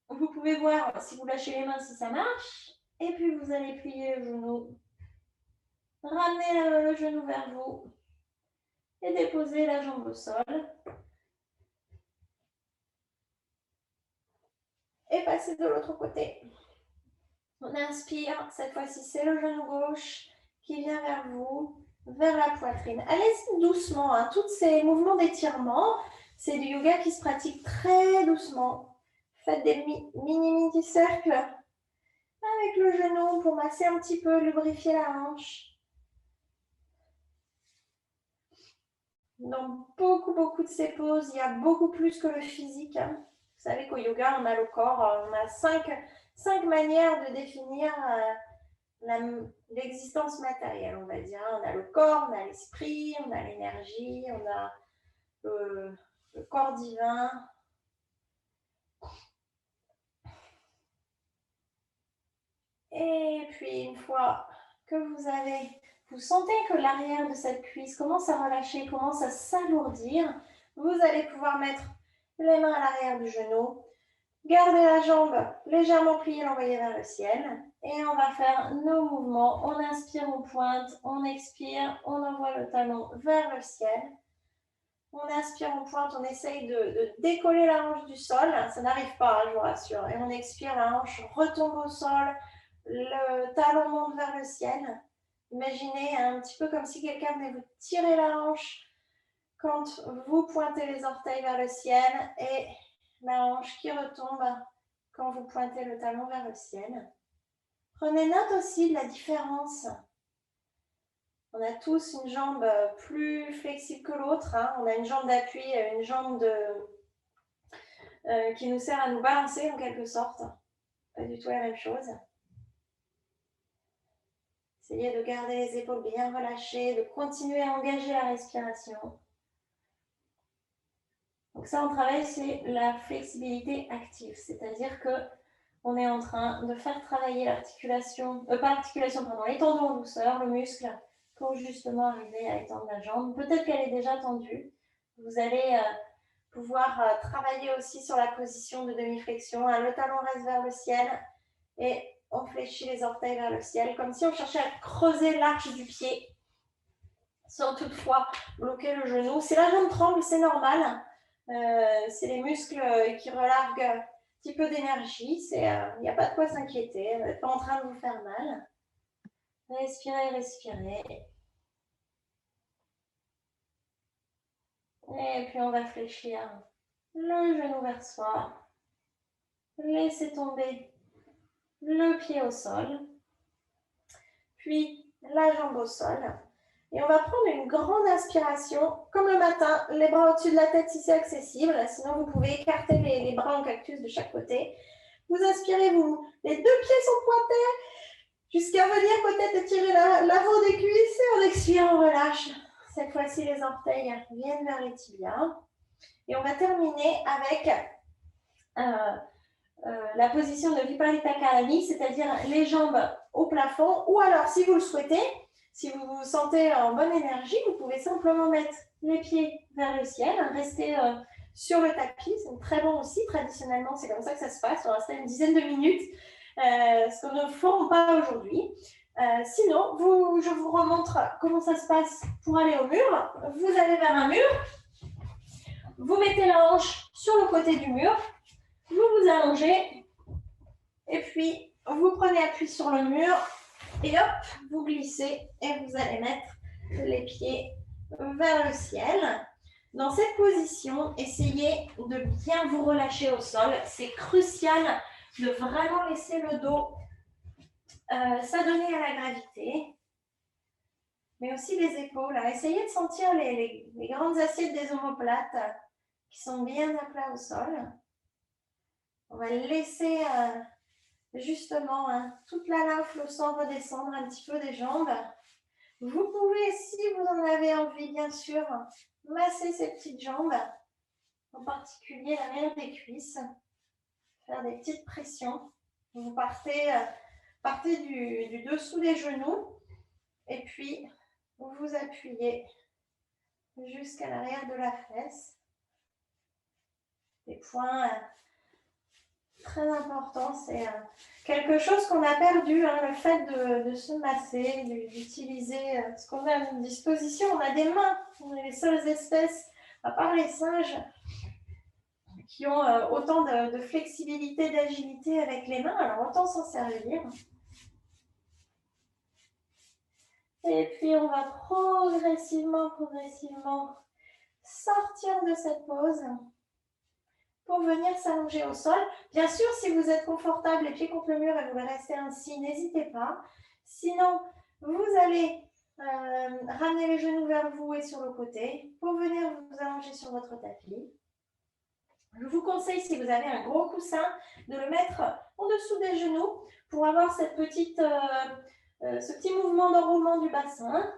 Vous pouvez voir si vous lâchez les mains si ça marche. Et puis, vous allez plier le genou. Ramenez le genou vers vous. Et déposer la jambe au sol. et passer de l'autre côté. On inspire, cette fois-ci c'est le genou gauche qui vient vers vous, vers la poitrine. Allez-y doucement, hein. Tous ces mouvements d'étirement, c'est du yoga qui se pratique très doucement. Faites des mini cercles avec le genou pour masser un petit peu, lubrifier la hanche. Dans beaucoup de ces poses, il y a beaucoup plus que le physique. Vous savez qu'au yoga, on a le corps, on a cinq manières de définir l'existence matérielle, on va dire. On a le corps, on a l'esprit, on a l'énergie, on a le corps divin. Et puis, une fois que vous sentez que l'arrière de cette cuisse commence à relâcher, commence à s'alourdir, vous allez pouvoir mettre les mains à l'arrière du genou, garder la jambe légèrement pliée, l'envoyer vers le ciel. Et on va faire nos mouvements. On inspire, on pointe, on expire, on envoie le talon vers le ciel. On inspire, on pointe, on essaye de décoller la hanche du sol. Ça n'arrive pas, je vous rassure. Et on expire, la hanche retombe au sol. Le talon monte vers le ciel. Imaginez un petit peu comme si quelqu'un venait vous tirer la hanche quand vous pointez les orteils vers le ciel et la hanche qui retombe quand vous pointez le talon vers le ciel. Prenez note aussi de la différence. On a tous une jambe plus flexible que l'autre. Hein. On a une jambe d'appui, une jambe qui nous sert à nous balancer en quelque sorte. Pas du tout la même chose. Essayez de garder les épaules bien relâchées, de continuer à engager la respiration. Donc ça, on travaille, c'est la flexibilité active, c'est-à-dire que on est en train de faire travailler l'articulation, les tendons en douceur, le muscle, pour justement arriver à étendre la jambe. Peut-être qu'elle est déjà tendue. Vous allez pouvoir travailler aussi sur la position de demi-flexion. Le talon reste vers le ciel et on fléchit les orteils vers le ciel, comme si on cherchait à creuser l'arche du pied, sans toutefois bloquer le genou. Si la jambe tremble, c'est normal. C'est les muscles qui relarguent un petit peu d'énergie. Il n'y a pas de quoi s'inquiéter. Vous n'êtes pas en train de vous faire mal. Respirez, respirez. Et puis on va fléchir le genou vers soi. Laissez tomber le pied au sol. Puis la jambe au sol. Et on va prendre une grande inspiration, comme le matin, les bras au-dessus de la tête si c'est accessible. Sinon, vous pouvez écarter les bras en cactus de chaque côté. Vous inspirez, les deux pieds sont pointés jusqu'à venir peut-être étirer l'avant des cuisses. Et en expirant, on relâche. Cette fois-ci, les orteils viennent vers les tibias. Et on va terminer avec la position de Viparita Karani, c'est-à-dire les jambes au plafond. Ou alors, si vous le souhaitez, si vous vous sentez en bonne énergie, vous pouvez simplement mettre les pieds vers le ciel, rester sur le tapis. C'est très bon aussi. Traditionnellement, c'est comme ça que ça se passe. On reste une dizaine de minutes, ce qu'on ne ferons pas aujourd'hui. Sinon, je vous remontre comment ça se passe pour aller au mur. Vous allez vers un mur. Vous mettez la hanche sur le côté du mur. Vous vous allongez. Et puis, vous prenez appui sur le mur. Et hop, vous glissez et vous allez mettre les pieds vers le ciel. Dans cette position, essayez de bien vous relâcher au sol. C'est crucial de vraiment laisser le dos s'adonner à la gravité, mais aussi les épaules. Essayez de sentir les grandes assiettes des omoplates qui sont bien à plat au sol. On va laisser justement toute la lymphe, le sang redescendre un petit peu des jambes. Vous pouvez, si vous en avez envie, bien sûr, masser ces petites jambes, en particulier l'arrière des cuisses, faire des petites pressions. Vous partez du dessous des genoux et puis vous appuyez jusqu'à l'arrière de la fesse. Des points très importants, c'est quelque chose qu'on a perdu, le fait de se masser, d'utiliser ce qu'on a à disposition. On a des mains, on est les seules espèces, à part les singes, qui ont autant de flexibilité, d'agilité avec les mains, alors autant s'en servir. Et puis, on va progressivement sortir de cette pose pour venir s'allonger au sol. Bien sûr, si vous êtes confortable les pieds contre le mur et vous voulez rester ainsi, n'hésitez pas. Sinon, vous allez ramener les genoux vers vous et sur le côté pour venir vous allonger sur votre tapis. Je vous conseille, si vous avez un gros coussin, de le mettre en dessous des genoux pour avoir cette ce petit mouvement d'enroulement du bassin.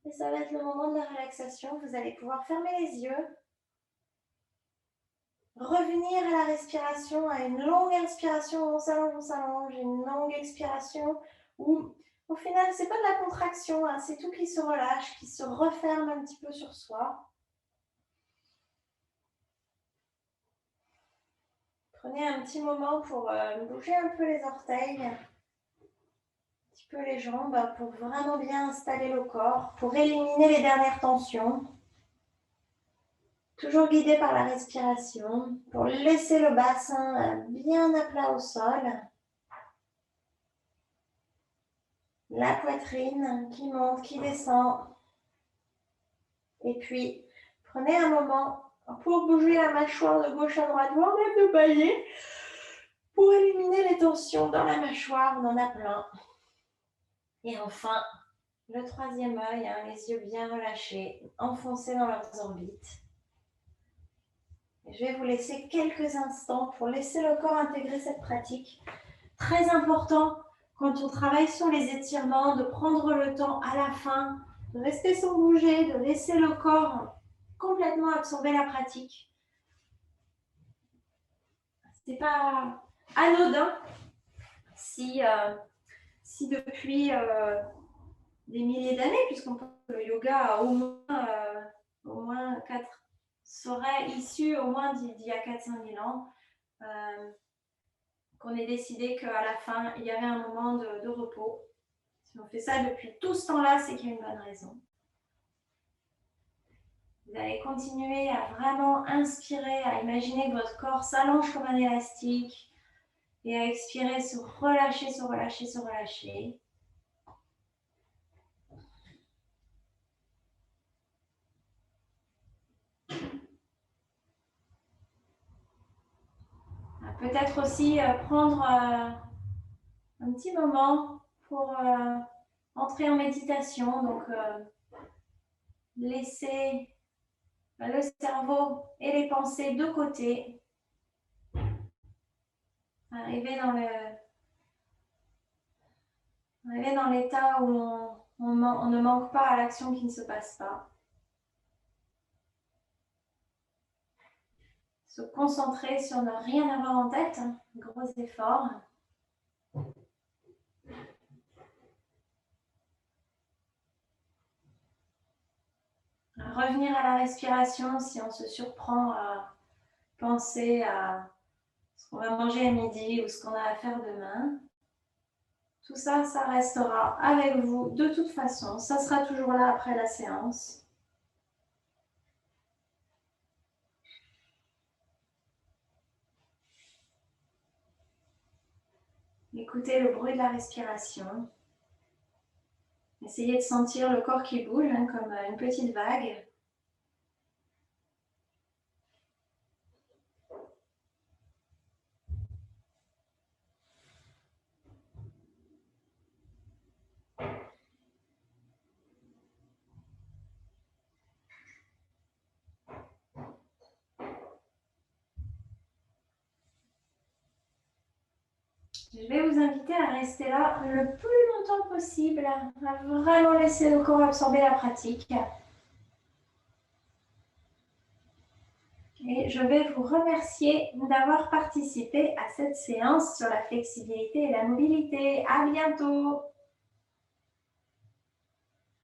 Et ça va être le moment de la relaxation. Vous allez pouvoir fermer les yeux. Revenir à la respiration, à une longue inspiration où on s'allonge, une longue expiration où au final, ce n'est pas de la contraction, hein, c'est tout qui se relâche, qui se referme un petit peu sur soi. Prenez un petit moment pour bouger un peu les orteils, un petit peu les jambes, pour vraiment bien installer le corps, pour éliminer les dernières tensions. Toujours guidé par la respiration, pour laisser le bassin bien à plat au sol. La poitrine qui monte, qui descend. Et puis, prenez un moment pour bouger la mâchoire de gauche à droite, voire même de bâiller, pour éliminer les tensions dans la mâchoire, on en a plein. Et enfin, le troisième œil, hein, les yeux bien relâchés, enfoncés dans leurs orbites. Je vais vous laisser quelques instants pour laisser le corps intégrer cette pratique. Très important quand on travaille sur les étirements, de prendre le temps à la fin, de rester sans bouger, de laisser le corps complètement absorber la pratique. Ce n'est pas anodin si depuis des milliers d'années, puisqu'on pense que le yoga a au moins 4 serait issu au moins d'il y a 4-5 000 ans, qu'on ait décidé qu'à la fin, il y avait un moment de repos. Si on fait ça depuis tout ce temps-là, c'est qu'il y a une bonne raison. Vous allez continuer à vraiment inspirer, à imaginer que votre corps s'allonge comme un élastique et à expirer, se relâcher, se relâcher, se relâcher. Peut-être aussi prendre un petit moment pour entrer en méditation. Donc, laisser le cerveau et les pensées de côté. Arriver dans l'état où on ne manque pas à l'action qui ne se passe pas. Se concentrer sur ne rien avoir en tête, gros effort. Revenir à la respiration si on se surprend à penser à ce qu'on va manger à midi ou ce qu'on a à faire demain. Tout ça, ça restera avec vous de toute façon. Ça sera toujours là après la séance. Écoutez le bruit de la respiration. Essayez de sentir le corps qui bouge, hein, comme une petite vague. Je vais vous inviter à rester là le plus longtemps possible, à vraiment laisser le corps absorber la pratique. Et je vais vous remercier d'avoir participé à cette séance sur la flexibilité et la mobilité. À bientôt!